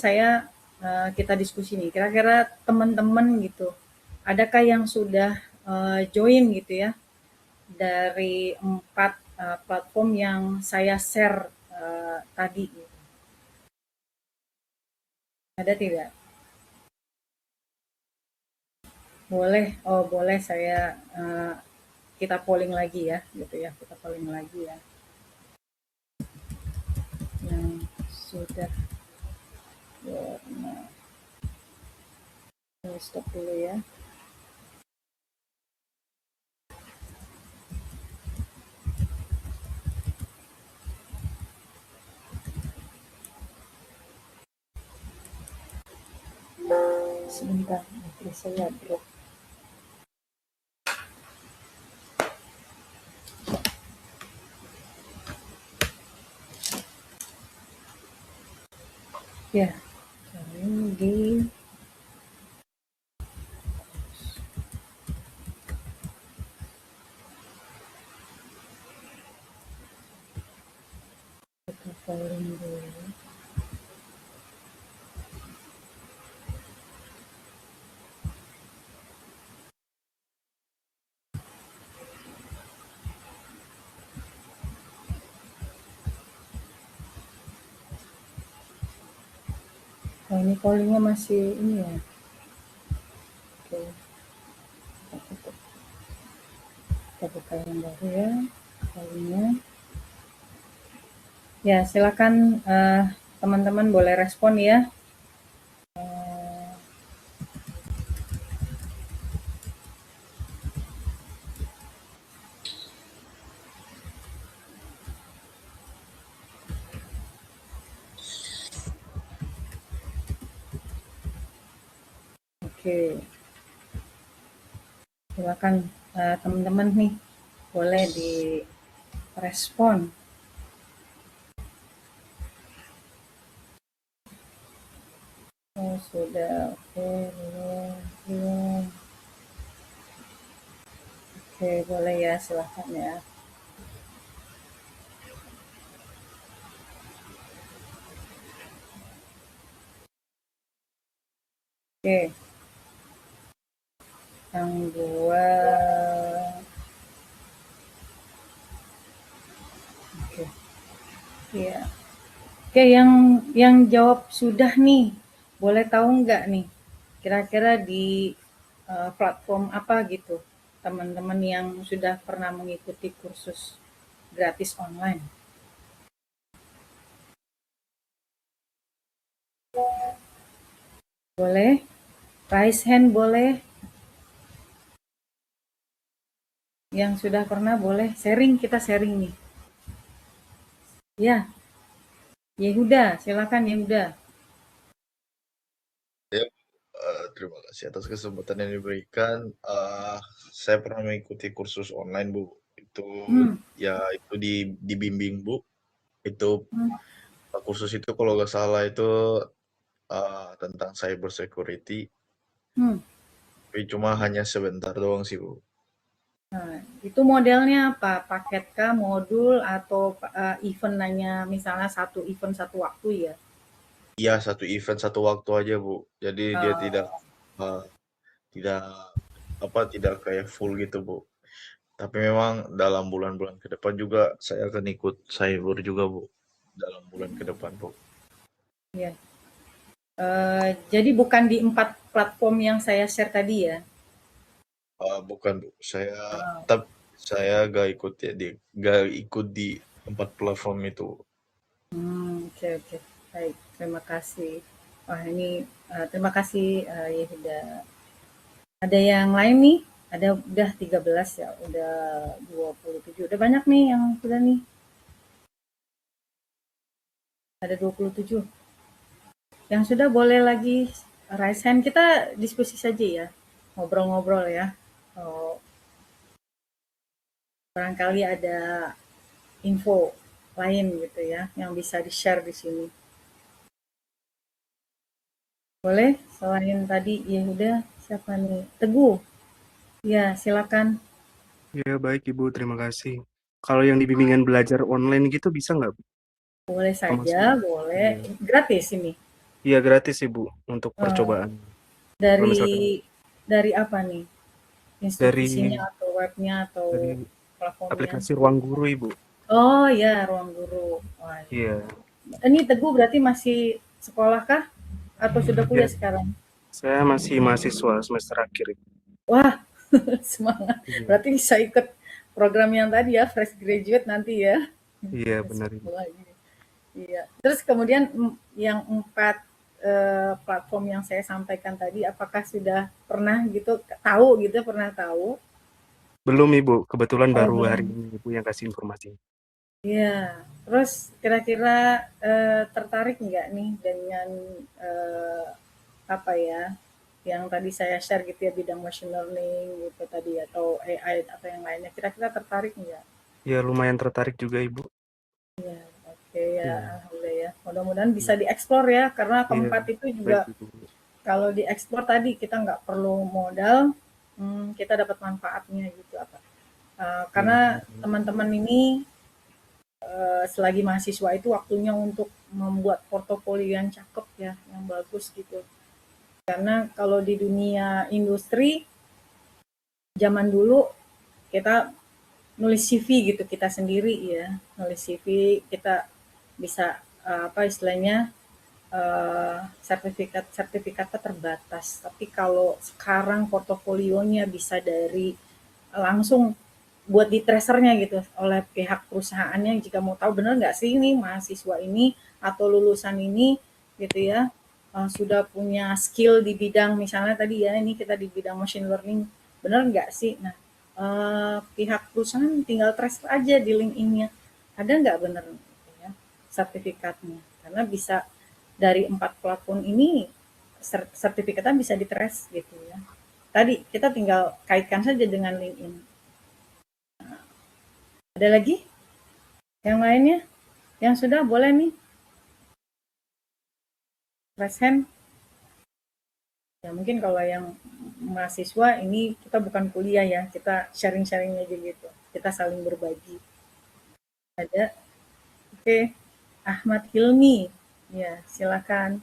S2: kita diskusi nih. Kira-kira teman-teman gitu, adakah yang sudah join gitu ya dari 4 platform yang saya share tadi? Ada tidak? Boleh, boleh saya kita polling lagi ya, gitu ya, kita polling lagi ya. Yang sudah, nah, stop dulu ya. Sebentar, nanti saya drop. Ya, ini di kita polling dulu. Oh, ini pollingnya masih ini ya. Oke, kita tutup. Kita buka yang baru ya, pollingnya. Ya, silakan teman-teman boleh respon ya. Oke, silakan teman-teman nih boleh direspon. Oh, sudah, oke, belum. Oke, boleh ya, silakan ya. Oke, yang dua. Oke, ya. Oke, yang jawab sudah nih, boleh tahu nggak nih, kira-kira di platform apa gitu, teman-teman yang sudah pernah mengikuti kursus gratis online? Boleh, raise hand boleh, yang sudah pernah boleh sharing, kita sharing nih. Ya, Yehuda, silakan Yehuda.
S6: Ya, terima kasih atas kesempatan yang diberikan. Saya pernah mengikuti kursus online, Bu. Itu
S2: Hmm,
S6: ya itu dibimbing, Bu. Itu
S2: hmm,
S6: kursus itu kalau nggak salah itu tentang cyber security.
S2: hmm.
S6: Tapi cuma hanya sebentar doang sih, Bu.
S2: Nah, itu modelnya apa? Paket kah, modul, atau event nanya misalnya satu event satu waktu ya?
S6: Iya, satu event satu waktu aja, Bu. Jadi dia tidak
S2: Oh,
S6: eh, tidak tidak kayak full gitu, Bu. Tapi memang dalam bulan-bulan ke depan juga saya akan ikut cyber juga, Bu. Dalam bulan ke depan, Bu.
S2: ya. Jadi bukan di 4 platform yang saya share tadi ya?
S6: Bukan, Bu. Saya
S2: Oh,
S6: tetap saya gak ikut di 4 platform itu.
S2: oke, oke. Baik, terima kasih. Wah, ini terima kasih Yehuda. Ada yang lain nih? Ada udah 13 ya, udah 27. Udah banyak nih yang sudah nih. Ada 27. Yang sudah boleh lagi raise hand, kita diskusi saja ya. Ngobrol-ngobrol ya. Oh, barangkali ada info lain gitu ya yang bisa di-share di sini. Boleh? Selain tadi ya udah, siapa nih? Teguh. Ya, silakan.
S7: Ya, baik Ibu, terima kasih. Kalau yang di bimbingan belajar online gitu bisa nggak, Bu?
S2: Boleh
S7: Apa
S2: saja,
S7: maksudnya?
S2: boleh.
S7: Iya.
S2: Gratis ini.
S7: Iya, gratis Ibu untuk
S2: Eh,
S7: percobaan. Kalau misalkan
S2: dari apa nih?
S7: dari
S2: Institusinya atau webnya atau
S7: dari
S2: platformnya?
S7: aplikasi Ruang Guru, Ibu.
S2: Oh ya, Ruang Guru. Wah,
S7: Iya.
S2: ini Teguh berarti masih sekolah kah? Atau sudah kuliah
S7: Ya,
S2: sekarang?
S7: saya masih mahasiswa semester akhir, Ibu.
S2: Wah, semangat.
S7: Iya.
S2: Berarti bisa ikut program yang tadi ya, fresh graduate nanti ya.
S7: Iya, benar Ibu.
S2: Masuk lagi. Iya. Terus kemudian yang 4 platform yang saya sampaikan tadi, apakah sudah pernah gitu tahu gitu, pernah tahu?
S7: Belum Ibu, kebetulan
S2: Oh,
S7: baru hari
S2: belum.
S7: ini Ibu yang kasih informasi.
S2: Iya. Terus kira-kira tertarik nggak nih dengan eh, apa ya, yang tadi saya share gitu ya, bidang machine learning gitu tadi atau AI atau yang lainnya, kira-kira tertarik nggak?
S7: Ya, lumayan tertarik juga Ibu.
S2: Iya, oke ya,
S7: Iya.
S2: alhamdulillah ya. Mudah-mudahan bisa
S7: Iya,
S2: dieksplor ya, karena
S7: iya.
S2: keempat itu juga
S7: Baik Ibu.
S2: kalau dieksplor tadi kita nggak perlu modal, kita dapat manfaatnya gitu apa.
S7: Iya,
S2: Karena
S7: benar Ibu.
S2: teman-teman ini selagi mahasiswa itu waktunya untuk membuat portofolio yang cakep ya, yang bagus gitu. Karena kalau di dunia industri zaman dulu kita nulis CV gitu kita sendiri ya, nulis CV kita bisa apa istilahnya sertifikatnya terbatas. Tapi kalau sekarang portofolionya bisa dari langsung buat di tracernya gitu oleh pihak perusahaannya, jika mau tahu benar nggak sih ini mahasiswa ini atau lulusan ini gitu ya sudah punya skill di bidang misalnya tadi ya, ini kita di bidang machine learning, benar nggak sih? Nah, pihak perusahaan tinggal trace aja di LinkedIn-nya ada nggak bener gitu ya sertifikatnya, karena bisa dari 4 platform ini sertifikatnya bisa di-trace gitu ya. Tadi kita tinggal kaitkan saja dengan LinkedIn. Ada lagi yang lainnya? Yang sudah boleh nih raise hand. Ya mungkin kalau yang mahasiswa ini kita bukan kuliah ya, kita sharing-sharing aja gitu. Kita saling berbagi. Ada? Oke. Ahmad Hilmi. Ya, silakan.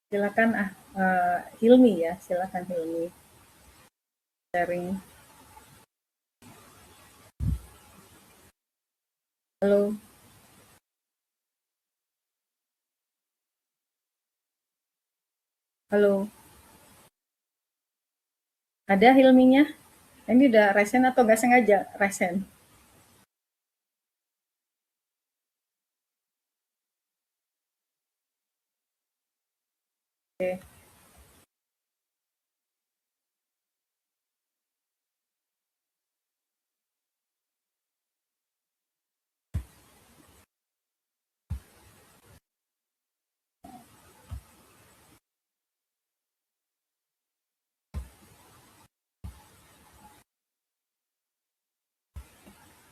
S2: Silakan Hilmi ya, silakan Hilmi sharing. Halo. Halo. Ada Hilminya? Ini udah resen atau nggak sengaja resen? Oke.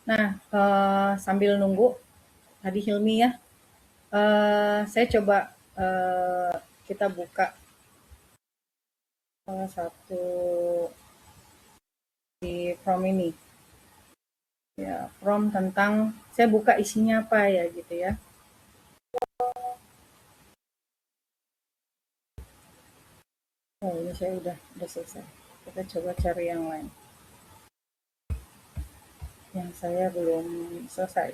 S2: Nah, sambil nunggu tadi Hilmi ya, saya coba kita buka satu di Chrome ini. Ya, Chrome tentang, saya buka isinya apa ya gitu ya. Oh, ini saya udah selesai. Kita coba cari yang lain. Yang saya belum selesai.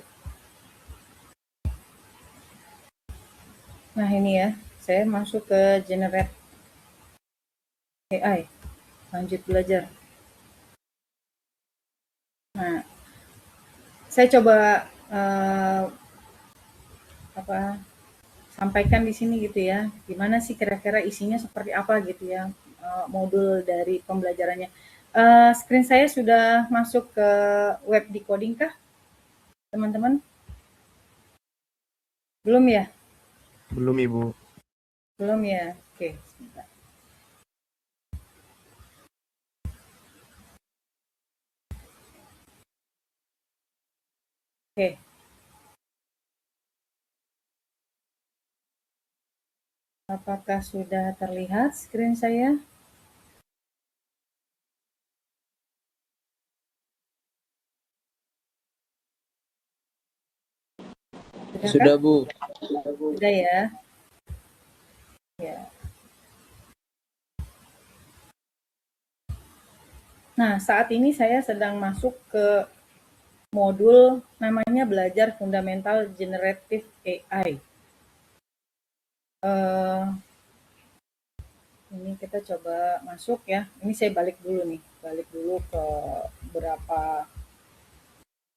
S2: Nah, ini ya, saya masuk ke Generate AI. Lanjut belajar. Nah, saya coba sampaikan di sini gitu ya, gimana sih kira-kira isinya seperti apa gitu ya, modul dari pembelajarannya. Screen saya sudah masuk ke web decoding kah, teman-teman? Belum ya?
S7: Belum, Ibu.
S2: Belum ya? Oke, sebentar. Oke. Apakah sudah terlihat screen saya?
S8: Sudah, Bu.
S2: Sudah ya. Ya. Nah, saat ini saya sedang masuk ke modul namanya belajar fundamental generative AI. Ini kita coba masuk ya. Ini saya balik dulu nih, balik dulu ke beberapa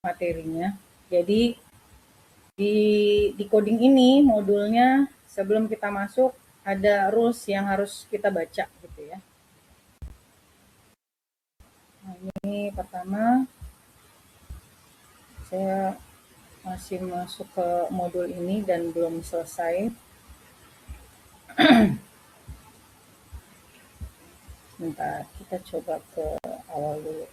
S2: materinya. Jadi di coding ini modulnya sebelum kita masuk ada rules yang harus kita baca gitu ya. Nah, ini pertama saya masih masuk ke modul ini dan belum selesai. Sebentar, kita coba ke awal dulu.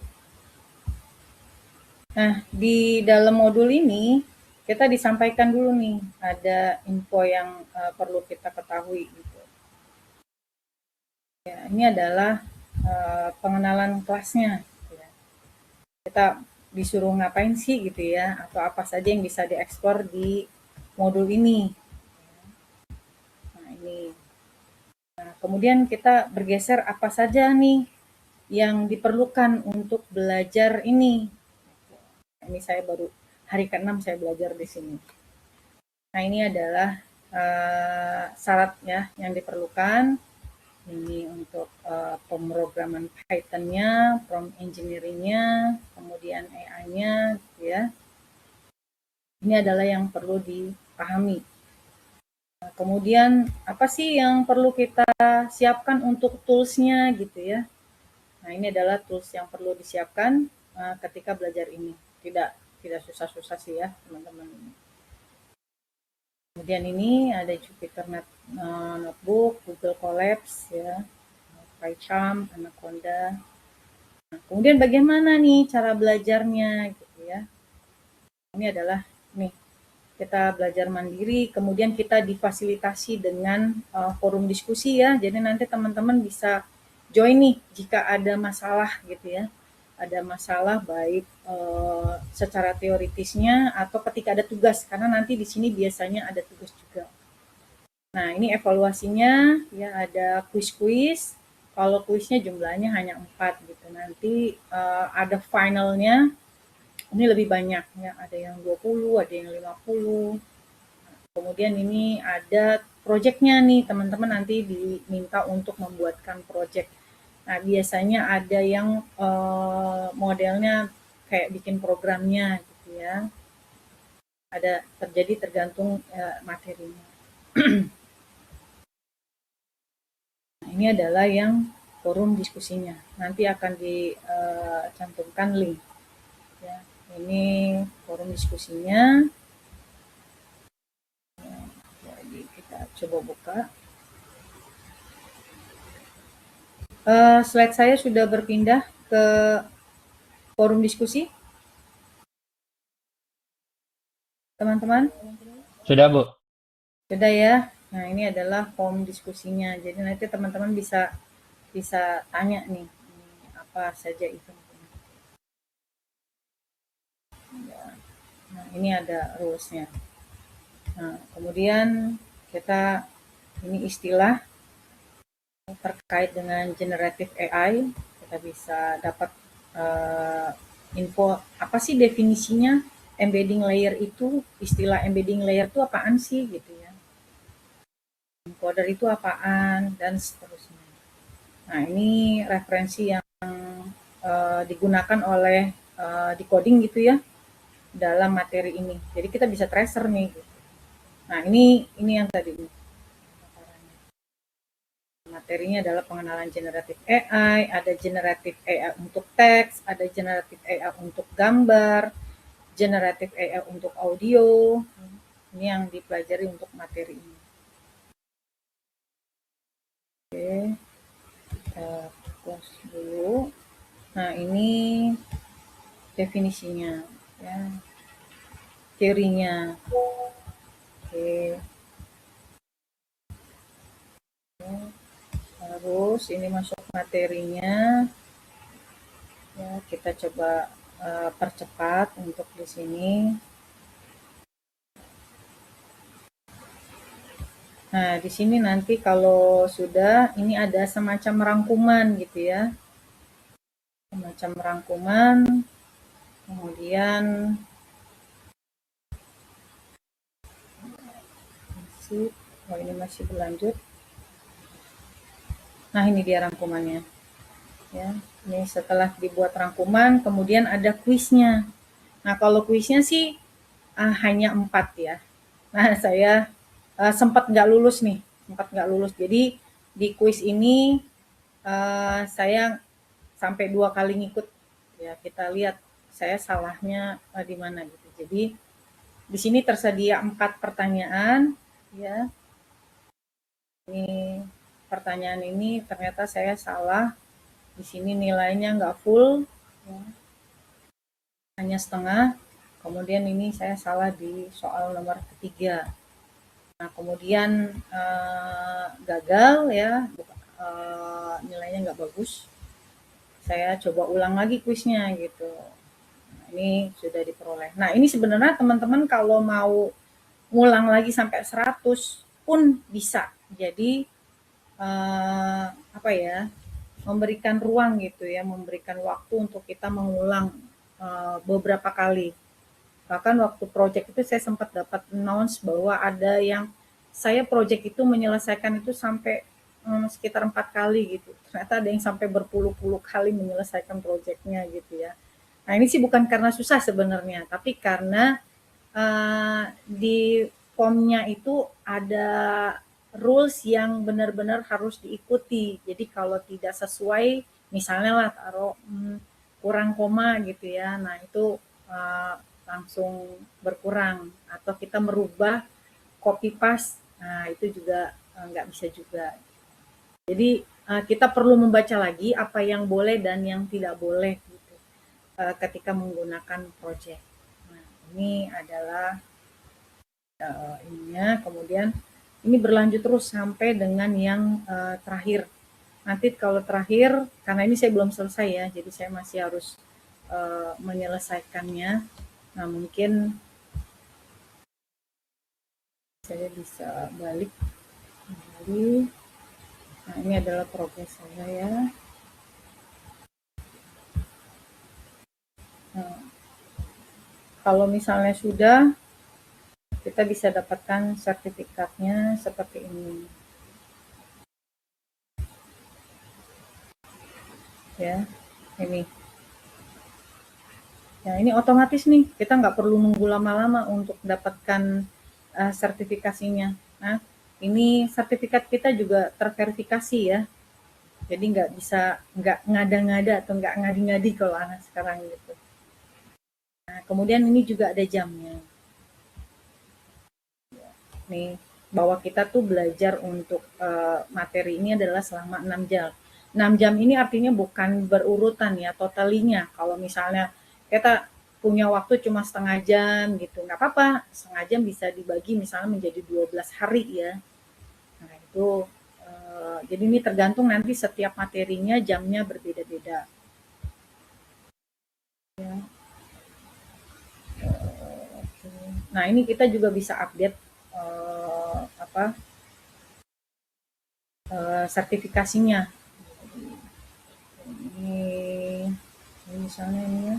S2: Nah, di dalam modul ini kita disampaikan dulu nih, ada info yang perlu kita ketahui gitu. Ya, ini adalah pengenalan kelasnya. Gitu ya. Kita disuruh ngapain sih gitu ya, atau apa saja yang bisa dieksplor di modul ini. Nah, ini. Nah, kemudian kita bergeser apa saja nih yang diperlukan untuk belajar ini. Ini saya baru hari ke-6 saya belajar di sini. Nah, ini adalah syarat ya yang diperlukan. Ini untuk pemrograman Python-nya, prompt engineering-nya, kemudian AI-nya gitu ya. Ini adalah yang perlu dipahami. Nah, kemudian apa sih yang perlu kita siapkan untuk tools-nya gitu ya. Nah, ini adalah tools yang perlu disiapkan ketika belajar ini. Tidak susah-susah sih ya, teman-teman. Kemudian ini ada Jupyter Notebook, Google Colabs ya, PyCharm, Anaconda. Nah, kemudian bagaimana nih cara belajarnya gitu ya. Ini adalah nih kita belajar mandiri, kemudian kita difasilitasi dengan forum diskusi ya. Jadi nanti teman-teman bisa join nih jika ada masalah gitu ya. Ada masalah baik secara teoritisnya atau ketika ada tugas, karena nanti di sini biasanya ada tugas juga. Nah, ini evaluasinya ya, ada kuis-kuis. Kalau kuisnya jumlahnya hanya 4 gitu. Nanti ada finalnya, ini lebih banyak ya, ada yang 20, ada yang 50. Kemudian ini ada projectnya nih, teman-teman nanti diminta untuk membuatkan project. Nah, biasanya ada yang modelnya kayak bikin programnya gitu ya. Ada terjadi tergantung materinya. Nah, ini adalah yang forum diskusinya. Nanti akan dicantumkan link. Ya, ini forum diskusinya. Jadi kita coba buka. Slide saya sudah berpindah ke forum diskusi, teman-teman.
S5: Sudah, Bu.
S2: Sudah ya. Nah, ini adalah forum diskusinya. Jadi nanti teman-teman bisa tanya nih, apa saja itu. Nah, ini ada rules-nya. Nah, kemudian kita ini istilah terkait dengan generative AI, kita bisa dapat info apa sih definisinya embedding layer itu, istilah embedding layer itu apaan sih gitu ya. Encoder itu apaan dan seterusnya. Nah, ini referensi yang digunakan oleh decoding gitu ya dalam materi ini. Jadi kita bisa tracer nih. Gitu. Nah, ini yang tadi. Materinya adalah pengenalan generative AI, ada generative AI untuk teks, ada generative AI untuk gambar, generative AI untuk audio. Ini yang dipelajari untuk materi ini. Oke, kita close dulu. Nah, ini definisinya, ya, teorinya. Oke. Terus ini masuk materinya. Ya, kita coba percepat untuk di sini. Nah, di sini nanti kalau sudah, ini ada semacam rangkuman gitu ya. Semacam rangkuman, kemudian ini masih berlanjut. Nah, ini dia rangkumannya. Ya, ini setelah dibuat rangkuman, kemudian ada kuisnya. Nah, kalau kuisnya sih hanya 4 ya. Nah, saya sempat nggak lulus. Jadi di kuis ini saya sampai 2 kali ngikut. Ya, kita lihat saya salahnya di mana gitu. Jadi di sini tersedia 4 pertanyaan. Ya, ini pertanyaan ini ternyata saya salah. Di sini nilainya nggak full, ya, hanya setengah. Kemudian ini saya salah di soal nomor ketiga. Nah, kemudian gagal ya, nilainya nggak bagus. Saya coba ulang lagi kuisnya gitu. Nah, ini sudah diperoleh. Nah, ini sebenarnya teman-teman kalau mau ngulang lagi sampai 100 pun bisa. Jadi apa ya, memberikan ruang gitu ya, memberikan waktu untuk kita mengulang beberapa kali. Bahkan waktu project itu saya sempat dapat announce bahwa ada yang saya project itu menyelesaikan itu sampai sekitar 4 kali gitu. Ternyata ada yang sampai berpuluh-puluh kali menyelesaikan projectnya gitu ya. Nah, ini sih bukan karena susah sebenarnya, tapi karena di formnya itu ada rules yang benar-benar harus diikuti. Jadi kalau tidak sesuai, misalnya lah taruh kurang koma gitu ya, nah itu langsung berkurang. Atau kita merubah copy paste, nah itu juga nggak bisa juga. Jadi kita perlu membaca lagi apa yang boleh dan yang tidak boleh gitu, ketika menggunakan project. Nah, ini adalah ininya. Kemudian ini berlanjut terus sampai dengan yang terakhir. Nanti kalau terakhir, karena ini saya belum selesai ya, jadi saya masih harus menyelesaikannya. Nah, mungkin saya bisa balik. kembali. Nah, ini adalah progres saya ya. Nah, kalau misalnya sudah, kita bisa dapatkan sertifikatnya seperti ini. Ya, ini. Ya, ini otomatis nih, kita nggak perlu nunggu lama-lama untuk dapatkan sertifikasinya. Nah, ini sertifikat kita juga terverifikasi ya. Jadi nggak ngada-ngada atau nggak ngadi-ngadi kalau anak sekarang gitu. Nah, kemudian ini juga ada jamnya. Nih, bahwa kita tuh belajar untuk materi ini adalah selama 6 jam. 6 jam ini artinya bukan berurutan ya, totalinya. Kalau misalnya kita punya waktu cuma setengah jam gitu, nggak apa-apa. Setengah jam bisa dibagi misalnya menjadi 12 hari ya. Nah, itu jadi ini tergantung nanti setiap materinya jamnya berbeda-beda. Ya. Nah, ini kita juga bisa update sertifikasinya. Ini misalnya ini ya.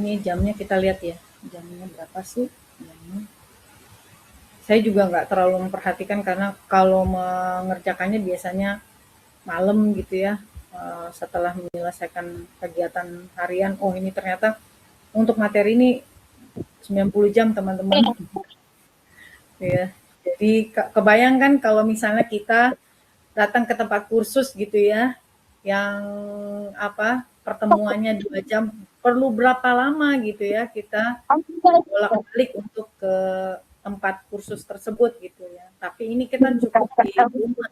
S2: Ini jamnya kita lihat ya. Jamnya berapa sih? Jamnya. Saya juga nggak terlalu memperhatikan karena kalau mengerjakannya biasanya malam gitu ya. Setelah menyelesaikan kegiatan harian, oh ini ternyata untuk materi ini 90 jam teman-teman. Ya, jadi kebayangkan kalau misalnya kita datang ke tempat kursus gitu ya, yang pertemuannya 2 jam, perlu berapa lama gitu ya kita bolak-balik untuk ke tempat kursus tersebut gitu ya. Tapi ini kita cukup di rumah,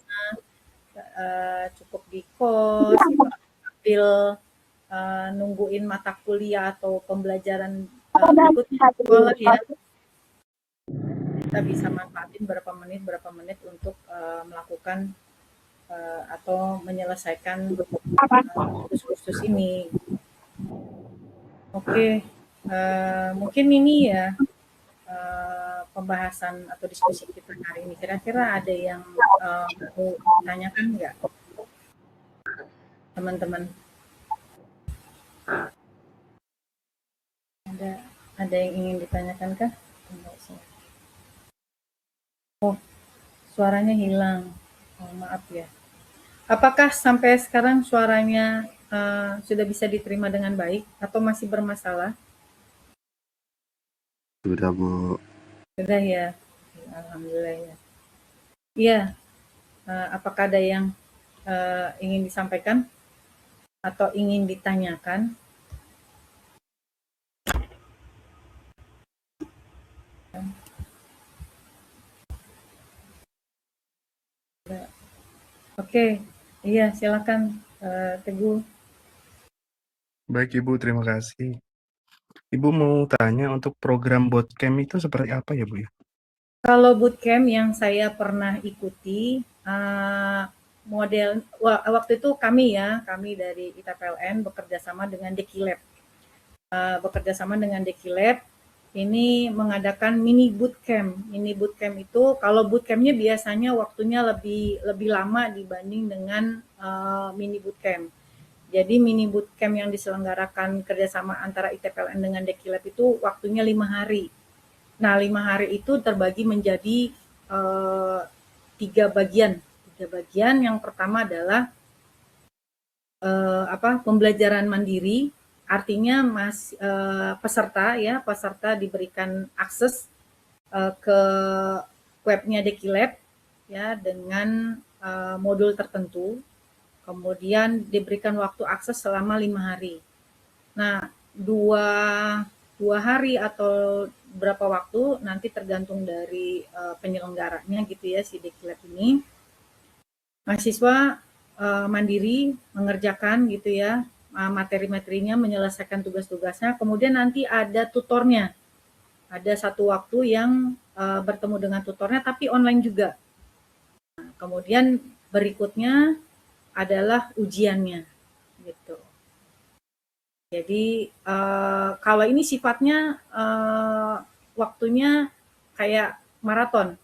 S2: cukup di kos, gitu, sambil nungguin mata kuliah atau pembelajaran berikutnya di sekolah ya. Kita bisa manfaatin berapa menit untuk melakukan atau menyelesaikan kursus-kursus ini. Oke, mungkin ini ya pembahasan atau diskusi kita hari ini. Kira-kira ada yang mau ditanyakan nggak, teman-teman? Ada yang ingin ditanyakan kah? Oh, suaranya hilang. Oh, maaf ya. Apakah sampai sekarang suaranya sudah bisa diterima dengan baik atau masih bermasalah?
S7: Sudah, Bu.
S2: Sudah ya. Alhamdulillah ya. Iya. Apakah ada yang ingin disampaikan atau ingin ditanyakan? Oke, iya silakan Teguh.
S7: Baik Ibu, terima kasih. Ibu mau tanya untuk program bootcamp itu seperti apa ya Bu ya?
S2: Kalau bootcamp yang saya pernah ikuti, waktu itu kami dari ITPLN bekerja sama dengan Dekilab. Ini mengadakan mini bootcamp. Mini bootcamp itu, kalau bootcampnya biasanya waktunya lebih lama dibanding dengan mini bootcamp. Jadi mini bootcamp yang diselenggarakan kerjasama antara ITPLN dengan Dekilab itu waktunya 5 hari. Nah, 5 hari itu terbagi menjadi 3 bagian. 3 bagian. Yang pertama adalah pembelajaran mandiri. Artinya peserta diberikan akses ke webnya Dekilab ya dengan modul tertentu. Kemudian diberikan waktu akses selama 5 hari. Nah, dua hari atau berapa waktu nanti tergantung dari penyelenggaranya gitu ya, si Dekilab ini. Mahasiswa mandiri mengerjakan gitu ya materi-materinya, menyelesaikan tugas-tugasnya, kemudian nanti ada tutornya. Ada satu waktu yang bertemu dengan tutornya tapi online juga. Nah, kemudian berikutnya adalah ujiannya gitu. Jadi kalau ini sifatnya waktunya kayak maraton.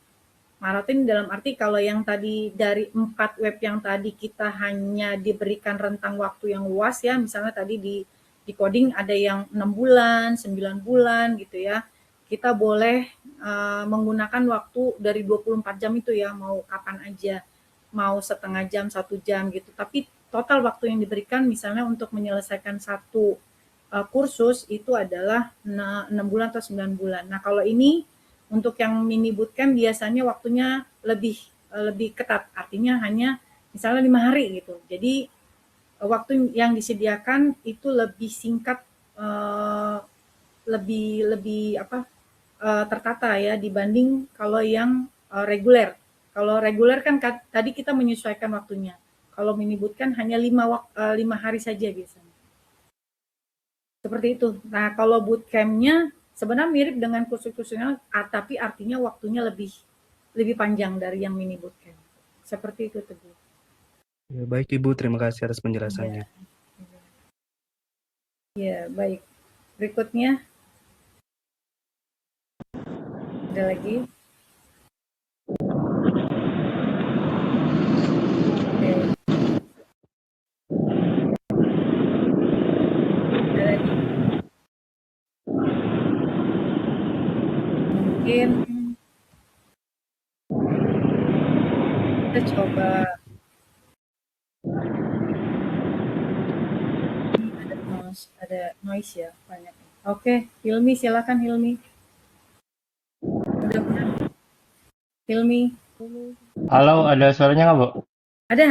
S2: maraton dalam arti kalau yang tadi dari 4 web yang tadi kita hanya diberikan rentang waktu yang luas ya, misalnya tadi di coding ada yang 6 bulan, 9 bulan gitu ya. Kita boleh menggunakan waktu dari 24 jam itu ya, mau kapan aja, mau setengah jam, 1 jam gitu. Tapi total waktu yang diberikan misalnya untuk menyelesaikan satu kursus itu adalah 6 bulan atau 9 bulan. Nah kalau ini untuk yang mini bootcamp biasanya waktunya lebih ketat, artinya hanya misalnya 5 hari gitu. Jadi waktu yang disediakan itu lebih singkat, lebih tertata ya dibanding kalau yang reguler. Kalau reguler kan tadi kita menyesuaikan waktunya. Kalau mini bootcamp hanya 5 hari saja biasanya. Seperti itu. Nah kalau bootcampnya sebenarnya mirip dengan kursus-kursusnya, tapi artinya waktunya lebih panjang dari yang mini bootcamp. Seperti itu Teguh.
S7: Ya, baik Ibu, terima kasih atas penjelasannya.
S2: Ya, baik. Berikutnya. Ada lagi? Oke. Ada lagi? Mungkin kita coba ada noise ya banyak. Oke, Hilmi silakan Hilmi. Hilmi.
S9: Halo, ada suaranya nggak, Bu?
S2: Ada,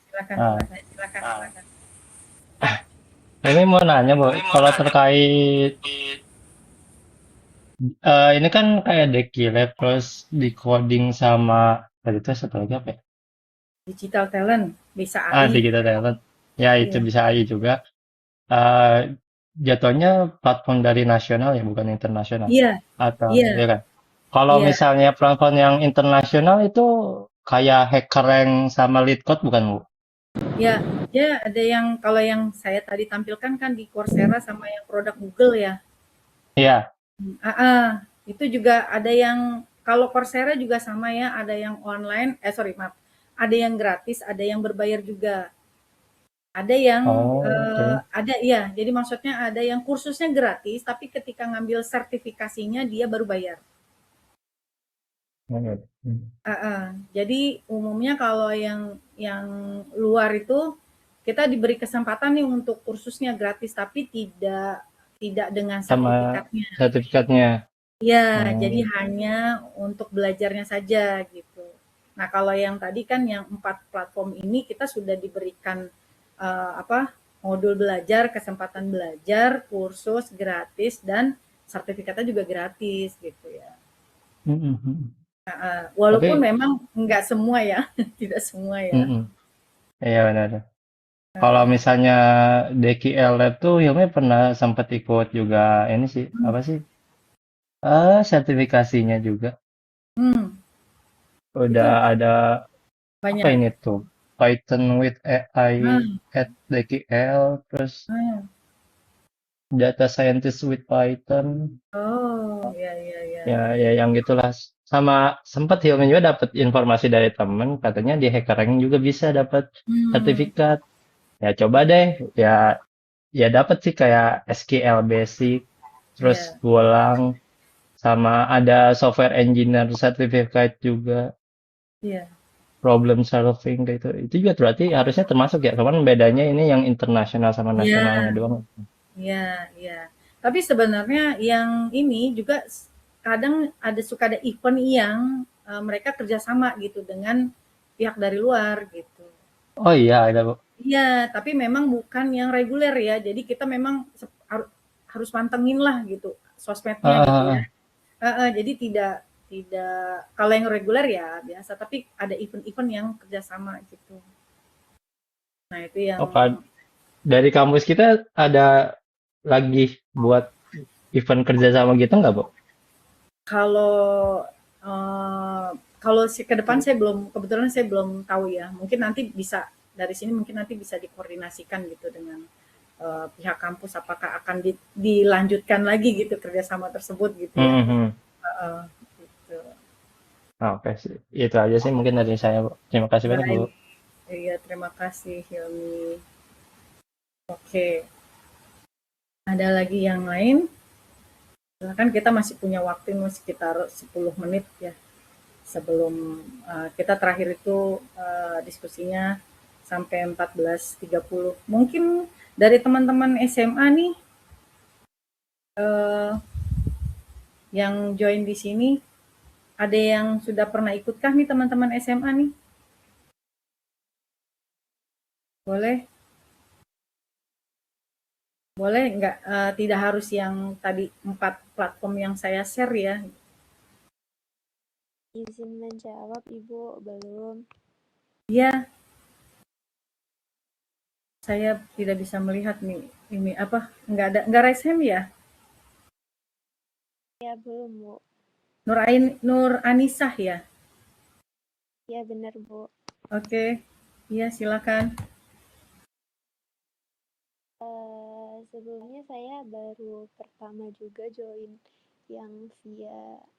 S2: silakan.
S9: Ini mau nanya, Bu, kalau terkait ini kan kayak Dekilab terus decoding sama tadi itu satu lagi apa ya?
S2: Digital talent bisa AI.
S9: Digital talent. Ya, itu bisa AI juga. Jatuhnya platform dari nasional ya, bukan internasional.
S2: Iya.
S9: Atau
S2: iya.
S9: ya kan? Kalau misalnya platform yang internasional itu kayak HackerRank sama LeetCode bukan, Bu?
S2: Ya, ada yang kalau yang saya tadi tampilkan kan di Coursera sama yang produk Google ya.
S9: Iya.
S2: Itu juga ada yang kalau Coursera juga sama ya, ada yang online, ada yang gratis, ada yang berbayar juga. Ada yang ada ya, jadi maksudnya ada yang kursusnya gratis, tapi ketika ngambil sertifikasinya dia baru bayar. Jadi umumnya kalau yang luar itu kita diberi kesempatan nih untuk kursusnya gratis, tapi tidak dengan
S9: sertifikatnya.
S2: Ya, jadi hanya untuk belajarnya saja gitu. Nah kalau yang tadi kan yang 4 platform ini kita sudah diberikan modul belajar, kesempatan belajar, kursus gratis dan sertifikatnya juga gratis gitu ya. Walaupun memang enggak semua ya, tidak semua ya.
S9: Iya benar. Kalau misalnya DKL tuh Hilmi pernah sempat ikut juga ini sih, apa sih? Sertifikasinya juga. Udah ada
S2: banyak.
S9: Apa ini tuh? Python with AI at DKL, terus Data Scientist with Python.
S2: Oh, iya.
S9: Ya yang gitulah. Sama sempat Hilmi juga dapat informasi dari temen, katanya di HackerRank juga bisa dapat sertifikat. Ya coba deh, ya dapat sih kayak SQL basic, terus Golang, sama ada software engineer certificate juga.
S2: Iya.
S9: Problem solving kayak itu juga berarti harusnya termasuk ya, cuman bedanya ini yang internasional sama nasionalnya doang.
S2: Iya. Tapi sebenarnya yang ini juga kadang suka ada event yang mereka kerjasama gitu dengan pihak dari luar gitu.
S9: Oh iya ada, Bu.
S2: Iya, tapi memang bukan yang reguler ya. Jadi kita memang harus pantengin lah gitu sosmednya gitu ya. Jadi tidak kalau yang reguler ya biasa, tapi ada event-event yang kerjasama gitu. Nah itu yang.
S9: Dari kampus kita ada lagi buat event kerjasama gitu nggak, Bu?
S2: Kalau ke depan kebetulan saya belum tahu ya. Mungkin nanti bisa dari sini bisa dikoordinasikan gitu dengan pihak kampus, apakah akan dilanjutkan lagi gitu kerjasama tersebut gitu ya. Gitu.
S9: Oke sih. Itu aja sih mungkin dari saya, Bu. Terima kasih banyak, Bu.
S2: Baik. Iya, terima kasih Hilmi. Oke, ada lagi yang lain? Kan kita masih punya waktu sekitar 10 menit ya sebelum kita terakhir itu diskusinya sampai 14.30. Mungkin dari teman-teman SMA nih yang join di sini, ada yang sudah pernah ikutkah nih teman-teman SMA nih? Boleh? Boleh nggak? Tidak harus yang tadi 4 platform yang saya share ya.
S10: Izin menjawab, Ibu, belum.
S2: Iya. Saya tidak bisa melihat nih, ini apa? Nggak raise hand ya?
S10: Ya, belum, Bu.
S2: Nur Anisah ya?
S10: Ya, benar, Bu.
S2: Oke. Iya, silakan.
S10: Sebelumnya saya baru pertama juga join yang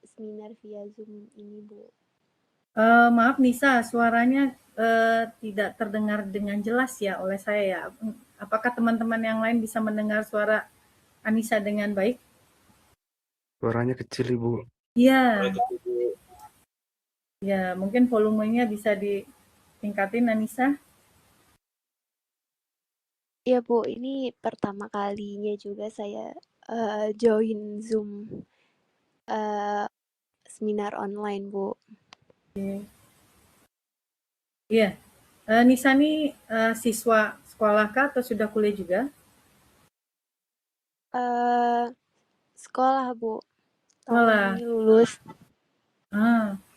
S10: seminar via Zoom ini, Bu.
S2: Maaf Nisa, suaranya tidak terdengar dengan jelas ya oleh saya ya. Apakah teman-teman yang lain bisa mendengar suara Anissa dengan baik?
S7: Suaranya kecil, Ibu.
S2: Iya. Ya, mungkin volumenya bisa ditingkatin Anissa.
S10: Ya, Bu, ini pertama kalinya juga saya join Zoom seminar online, Bu.
S2: Oke. Iya. Nisa nih siswa sekolah kah atau sudah kuliah juga?
S10: Sekolah, Bu.
S2: Sekolah.
S10: Tahun ini lulus.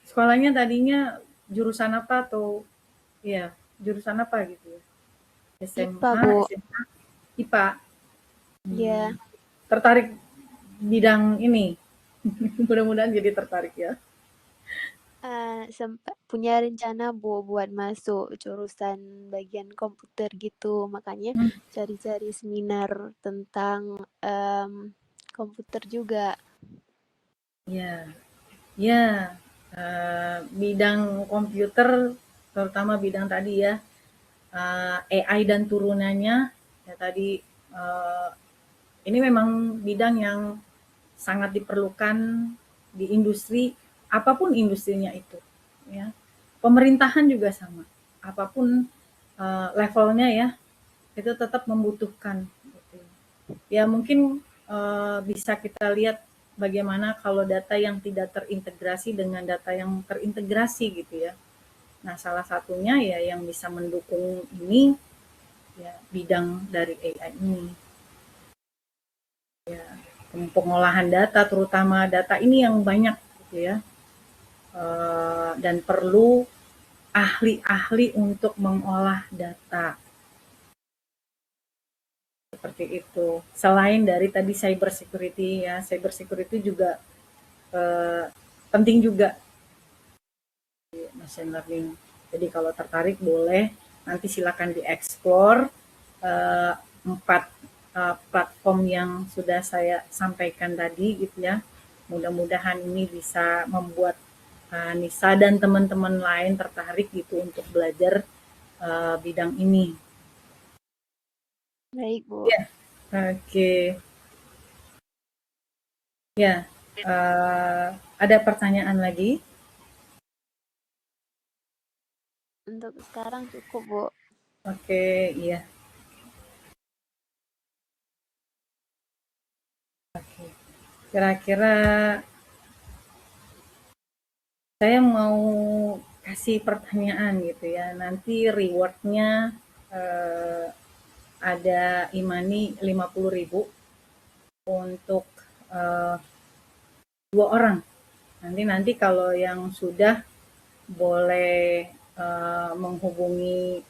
S2: Sekolahnya tadinya jurusan apa atau iya, jurusan apa gitu ya? SMA,
S10: IPA, Bu.
S2: SMA, IPA.
S10: Iya.
S2: Tertarik bidang ini? Mudah-mudahan jadi tertarik ya.
S10: Sempat punya rencana, Bu, buat masuk jurusan bagian komputer gitu. Makanya cari-cari seminar tentang komputer juga.
S2: Ya, ya. Bidang komputer, terutama bidang tadi ya, AI dan turunannya. Ya tadi ini memang bidang yang sangat diperlukan di industri, apapun industrinya itu. Ya. Pemerintahan juga sama, apapun levelnya ya, itu tetap membutuhkan. Gitu. Ya mungkin bisa kita lihat bagaimana kalau data yang tidak terintegrasi dengan data yang terintegrasi gitu ya. Nah salah satunya ya yang bisa mendukung ini ya bidang dari AI ini. Ya, pengolahan data, terutama data ini yang banyak gitu ya, dan perlu ahli-ahli untuk mengolah data. Seperti itu. Selain dari tadi cyber security ya, cyber security juga penting juga di machine learning. Jadi kalau tertarik boleh nanti silakan dieksplor 4 platform yang sudah saya sampaikan tadi gitu ya. Mudah-mudahan ini bisa membuat Nisa dan teman-teman lain tertarik gitu untuk belajar bidang ini.
S10: Baik, Bu.
S2: Ya, oke. Ya, ada pertanyaan lagi?
S10: Untuk sekarang cukup, Bu.
S2: Oke, iya. Oke. Kira-kira saya mau kasih pertanyaan gitu ya. Nanti rewardnya ada Imani 50.000 untuk 2 orang. Nanti kalau yang sudah boleh menghubungi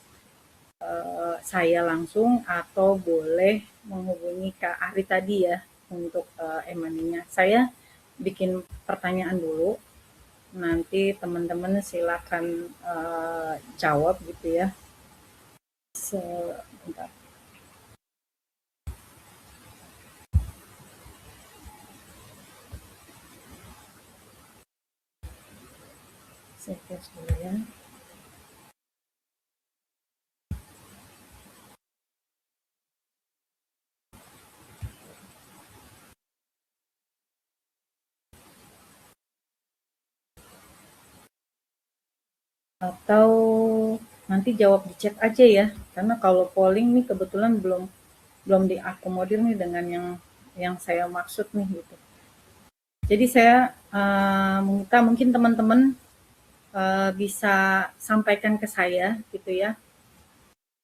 S2: saya langsung atau boleh menghubungi Kak Ari tadi ya untuk Emaninya. Saya bikin pertanyaan dulu. Nanti teman-teman silakan jawab gitu ya. Sebentar. Saya tes dulu ya. Atau nanti jawab di chat aja ya, karena kalau polling nih kebetulan belum diakomodir nih dengan yang saya maksud nih gitu. Jadi saya minta mungkin teman-teman bisa sampaikan ke saya gitu ya,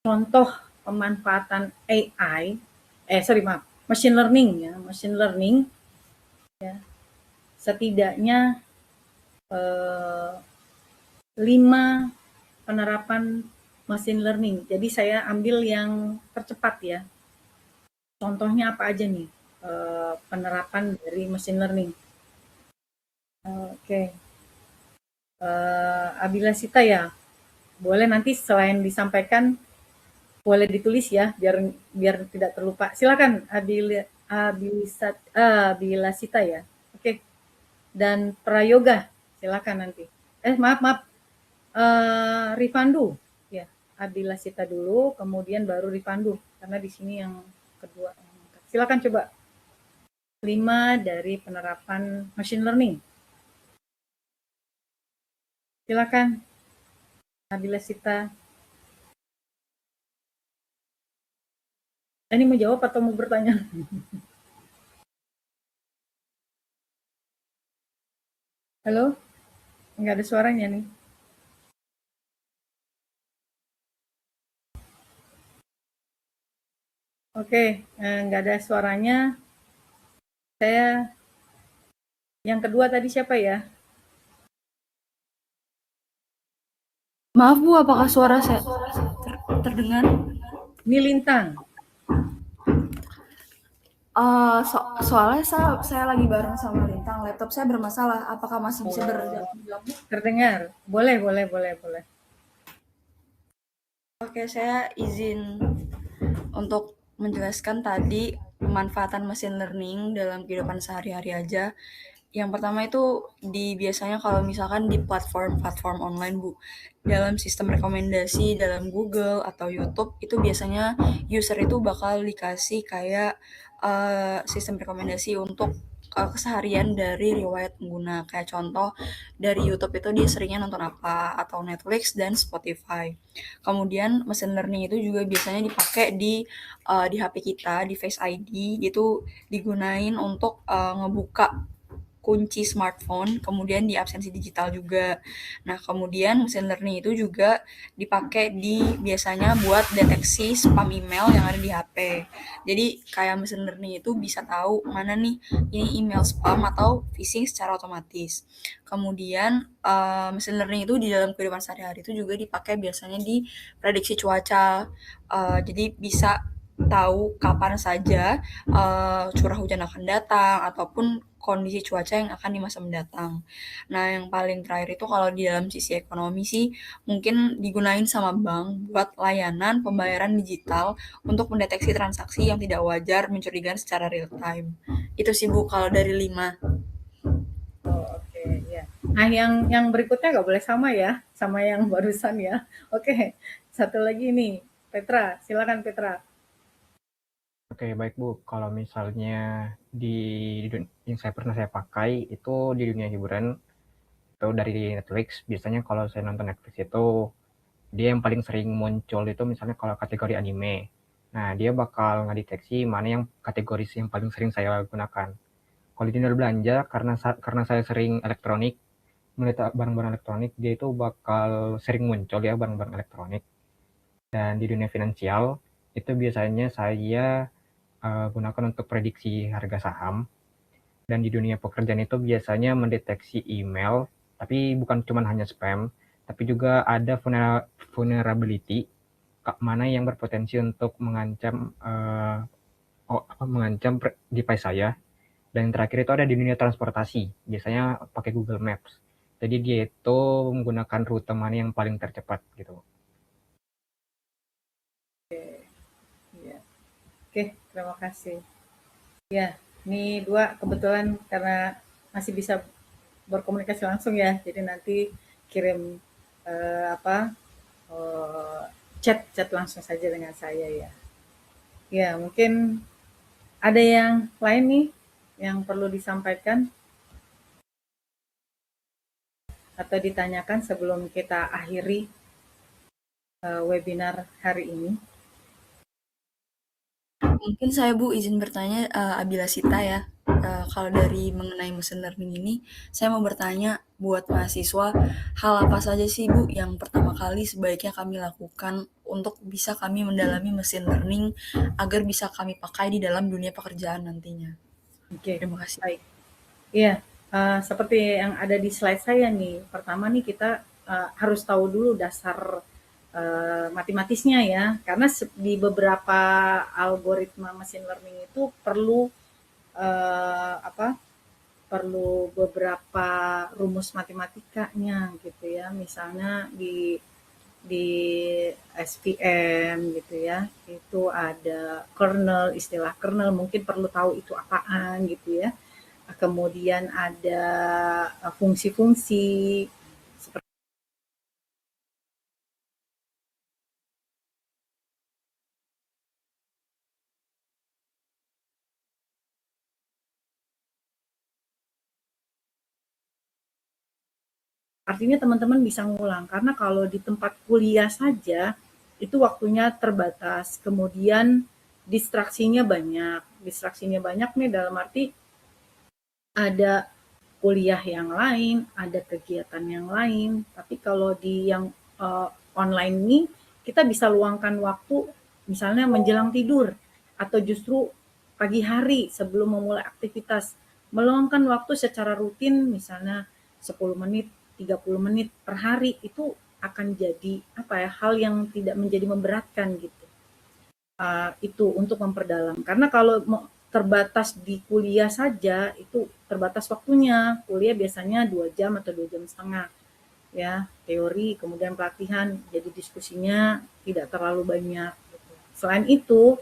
S2: contoh pemanfaatan AI, machine learning ya, setidaknya 5 penerapan machine learning. Jadi saya ambil yang tercepat ya. Contohnya apa aja nih penerapan dari machine learning? Oke. Abila Sita ya. Boleh nanti selain disampaikan boleh ditulis ya biar tidak terlupa. Silakan Abila Sita ya. Oke. Dan Prayoga silakan nanti. Maaf. Rifandu ya. Abila Sita dulu, kemudian baru Rifandu karena di sini yang kedua. Silakan coba 5 dari penerapan machine learning. Silakan Abila Sita. Ini mau jawab atau mau bertanya? Halo? Nggak ada suaranya nih. Oke, nggak ada suaranya. Saya yang kedua tadi siapa ya?
S11: Maaf Bu, apakah suara saya terdengar?
S2: Ini Lintang.
S11: Soalnya saya lagi bareng sama Lintang, laptop saya bermasalah. Apakah masih bisa berdialog?
S2: Terdengar. Boleh.
S11: Oke, saya izin untuk menjelaskan tadi pemanfaatan machine learning dalam kehidupan sehari-hari aja. Yang pertama itu biasanya kalau misalkan di platform online Bu, dalam sistem rekomendasi dalam Google atau YouTube itu biasanya user itu bakal dikasih kayak sistem rekomendasi untuk keseharian dari riwayat pengguna. Kayak contoh dari YouTube itu dia seringnya nonton apa, atau Netflix dan Spotify. Kemudian machine learning itu juga biasanya dipakai di HP kita, di Face ID, itu digunain untuk ngebuka kunci smartphone, kemudian di absensi digital juga. Nah, kemudian machine learning itu juga dipakai biasanya buat deteksi spam email yang ada di HP. Jadi kayak machine learning itu bisa tahu mana nih ini email spam atau phishing secara otomatis. Kemudian machine learning itu di dalam kehidupan sehari-hari itu juga dipakai biasanya di prediksi cuaca. Jadi bisa tahu kapan saja curah hujan akan datang ataupun kondisi cuaca yang akan di masa mendatang. Nah, yang paling terakhir itu kalau di dalam sisi ekonomi sih mungkin digunain sama bank buat layanan pembayaran digital untuk mendeteksi transaksi yang tidak wajar mencurigakan secara real time. Itu sih Bu kalau dari 5.
S2: Oke, ya. Nah, yang berikutnya nggak boleh sama ya, sama yang barusan ya. Oke, satu lagi nih, Petra. Silakan Petra.
S5: Oke, baik Bu. Kalau misalnya yang pernah saya pakai itu di dunia hiburan itu dari Netflix. Biasanya kalau saya nonton Netflix itu dia yang paling sering muncul itu misalnya kalau kategori anime. Nah, dia bakal ngedeteksi mana yang kategori yang paling sering saya gunakan. Kalau di dunia belanja, karena saya sering elektronik, melihat barang-barang elektronik, dia itu bakal sering muncul ya barang-barang elektronik. Dan di dunia finansial, itu biasanya saya gunakan untuk prediksi harga saham. Dan di dunia pekerjaan itu biasanya mendeteksi email, tapi bukan cuma hanya spam, tapi juga ada vulnerability, mana yang berpotensi untuk mengancam device saya. Dan yang terakhir itu ada di dunia transportasi, biasanya pakai Google Maps. Jadi dia itu menggunakan rute mana yang paling tercepat gitu.
S2: Oke, terima kasih. Ya, ini 2 kebetulan karena masih bisa berkomunikasi langsung ya, jadi nanti kirim chat langsung saja dengan saya ya. Ya, mungkin ada yang lain nih yang perlu disampaikan atau ditanyakan sebelum kita akhiri webinar hari ini.
S11: Mungkin saya Bu izin bertanya, Abila Sita ya. Kalau dari mengenai mesin learning ini, saya mau bertanya buat mahasiswa, hal apa saja sih Bu yang pertama kali sebaiknya kami lakukan untuk bisa kami mendalami mesin learning agar bisa kami pakai di dalam dunia pekerjaan nantinya?
S2: Oke,
S11: Terima kasih.
S2: baik. Iya, seperti yang ada di slide saya nih, pertama nih kita harus tahu dulu dasar matematisnya ya, karena di beberapa algoritma machine learning itu perlu perlu beberapa rumus matematikanya gitu ya, misalnya di SVM gitu ya, itu ada kernel, istilah kernel mungkin perlu tahu itu apaan gitu ya. Kemudian ada fungsi-fungsi seperti artinya teman-teman bisa ngulang, karena kalau di tempat kuliah saja itu waktunya terbatas, kemudian distraksinya banyak nih dalam arti ada kuliah yang lain, ada kegiatan yang lain, tapi kalau di yang online ini kita bisa luangkan waktu misalnya menjelang tidur atau justru pagi hari sebelum memulai aktivitas, meluangkan waktu secara rutin misalnya 10 menit, 30 menit per hari, itu akan jadi hal yang tidak menjadi memberatkan gitu. Itu untuk memperdalam, karena kalau terbatas di kuliah saja itu terbatas waktunya. Kuliah biasanya 2 jam atau 2 jam setengah ya, teori kemudian pelatihan, jadi diskusinya tidak terlalu banyak gitu. Selain itu,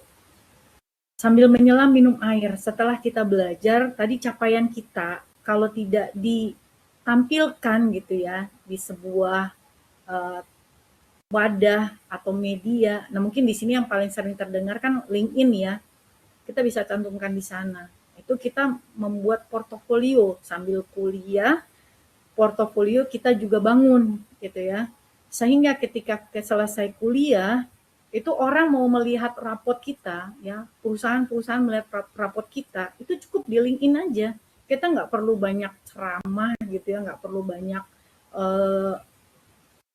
S2: sambil menyelam minum air setelah kita belajar, tadi capaian kita kalau tidak ditampilkan gitu ya di sebuah wadah atau media. Nah, mungkin di sini yang paling sering terdengar kan LinkedIn ya. Kita bisa cantumkan di sana. Itu kita membuat portofolio sambil kuliah, portofolio kita juga bangun gitu ya. Sehingga ketika selesai kuliah, itu orang mau melihat rapot kita ya, perusahaan-perusahaan melihat rapot kita, itu cukup di LinkedIn aja. Kita nggak perlu banyak ceramah gitu ya, nggak perlu banyak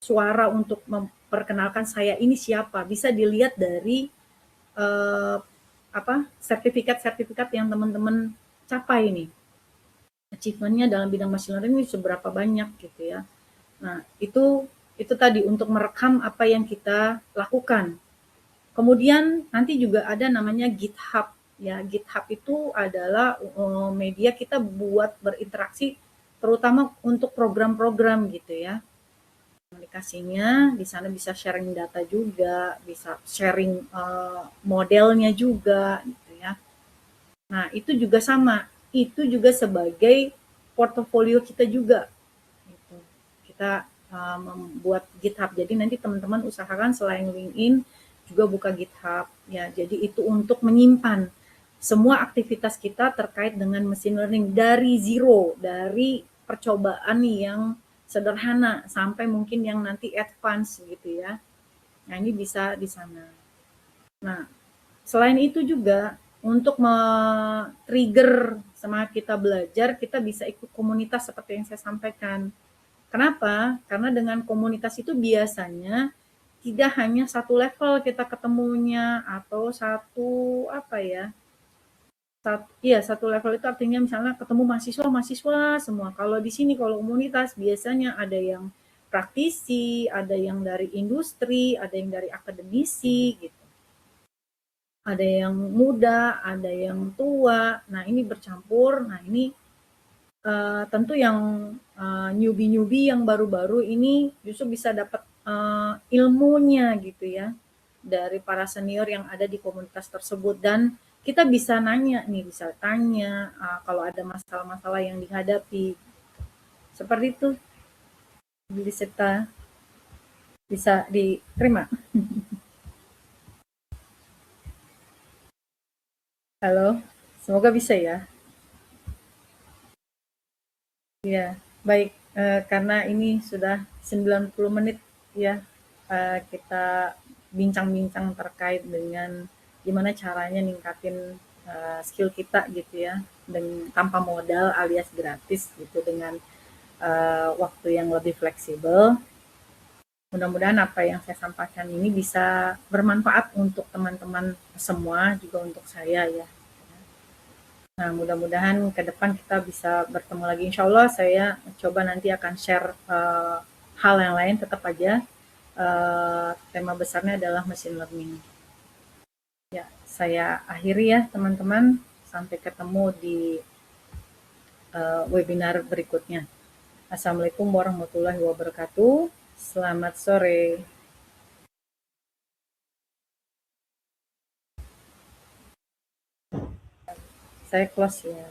S2: suara untuk memperkenalkan saya ini siapa. Bisa dilihat dari sertifikat-sertifikat yang teman-teman capai nih, achievement-nya dalam bidang machine learning ini seberapa banyak gitu ya. Nah, itu tadi untuk merekam apa yang kita lakukan. Kemudian nanti juga ada namanya GitHub ya. GitHub itu adalah media kita buat berinteraksi terutama untuk program-program gitu ya. Komunikasinya di sana bisa sharing data juga, bisa sharing modelnya juga gitu ya. Nah, itu juga sama, itu juga sebagai portofolio kita juga gitu. Kita membuat GitHub. Jadi nanti teman-teman usahakan selain LinkedIn juga buka GitHub ya. Jadi itu untuk menyimpan semua aktivitas kita terkait dengan machine learning dari zero, dari percobaan yang sederhana sampai mungkin yang nanti advance gitu ya. Nah, ini bisa di sana. Nah, selain itu juga untuk trigger semangat kita belajar, kita bisa ikut komunitas seperti yang saya sampaikan. Kenapa? Karena dengan komunitas itu biasanya tidak hanya satu level kita ketemunya atau satu satu level itu artinya misalnya ketemu mahasiswa semua. Kalau di sini kalau komunitas biasanya ada yang praktisi, ada yang dari industri, ada yang dari akademisi gitu. Ada yang muda, ada yang tua. Nah, ini bercampur. Nah, ini tentu yang newbie yang baru-baru ini justru bisa dapat ilmunya gitu ya dari para senior yang ada di komunitas tersebut, dan kita bisa nanya nih, bisa tanya kalau ada masalah-masalah yang dihadapi. Seperti itu. Liseta bisa diterima? Halo, semoga bisa ya. Ya, baik. Karena ini sudah 90 menit ya, kita bincang-bincang terkait dengan gimana caranya ningkatin skill kita gitu ya, tanpa modal alias gratis gitu, dengan waktu yang lebih fleksibel. Mudah-mudahan apa yang saya sampaikan ini bisa bermanfaat untuk teman-teman semua, juga untuk saya ya. Nah, mudah-mudahan ke depan kita bisa bertemu lagi. Insya Allah saya coba nanti akan share hal yang lain, tetap aja tema besarnya adalah machine learning. Ya, saya akhiri ya teman-teman. Sampai ketemu di webinar berikutnya. Assalamualaikum warahmatullahi wabarakatuh. Selamat sore. Saya close ya.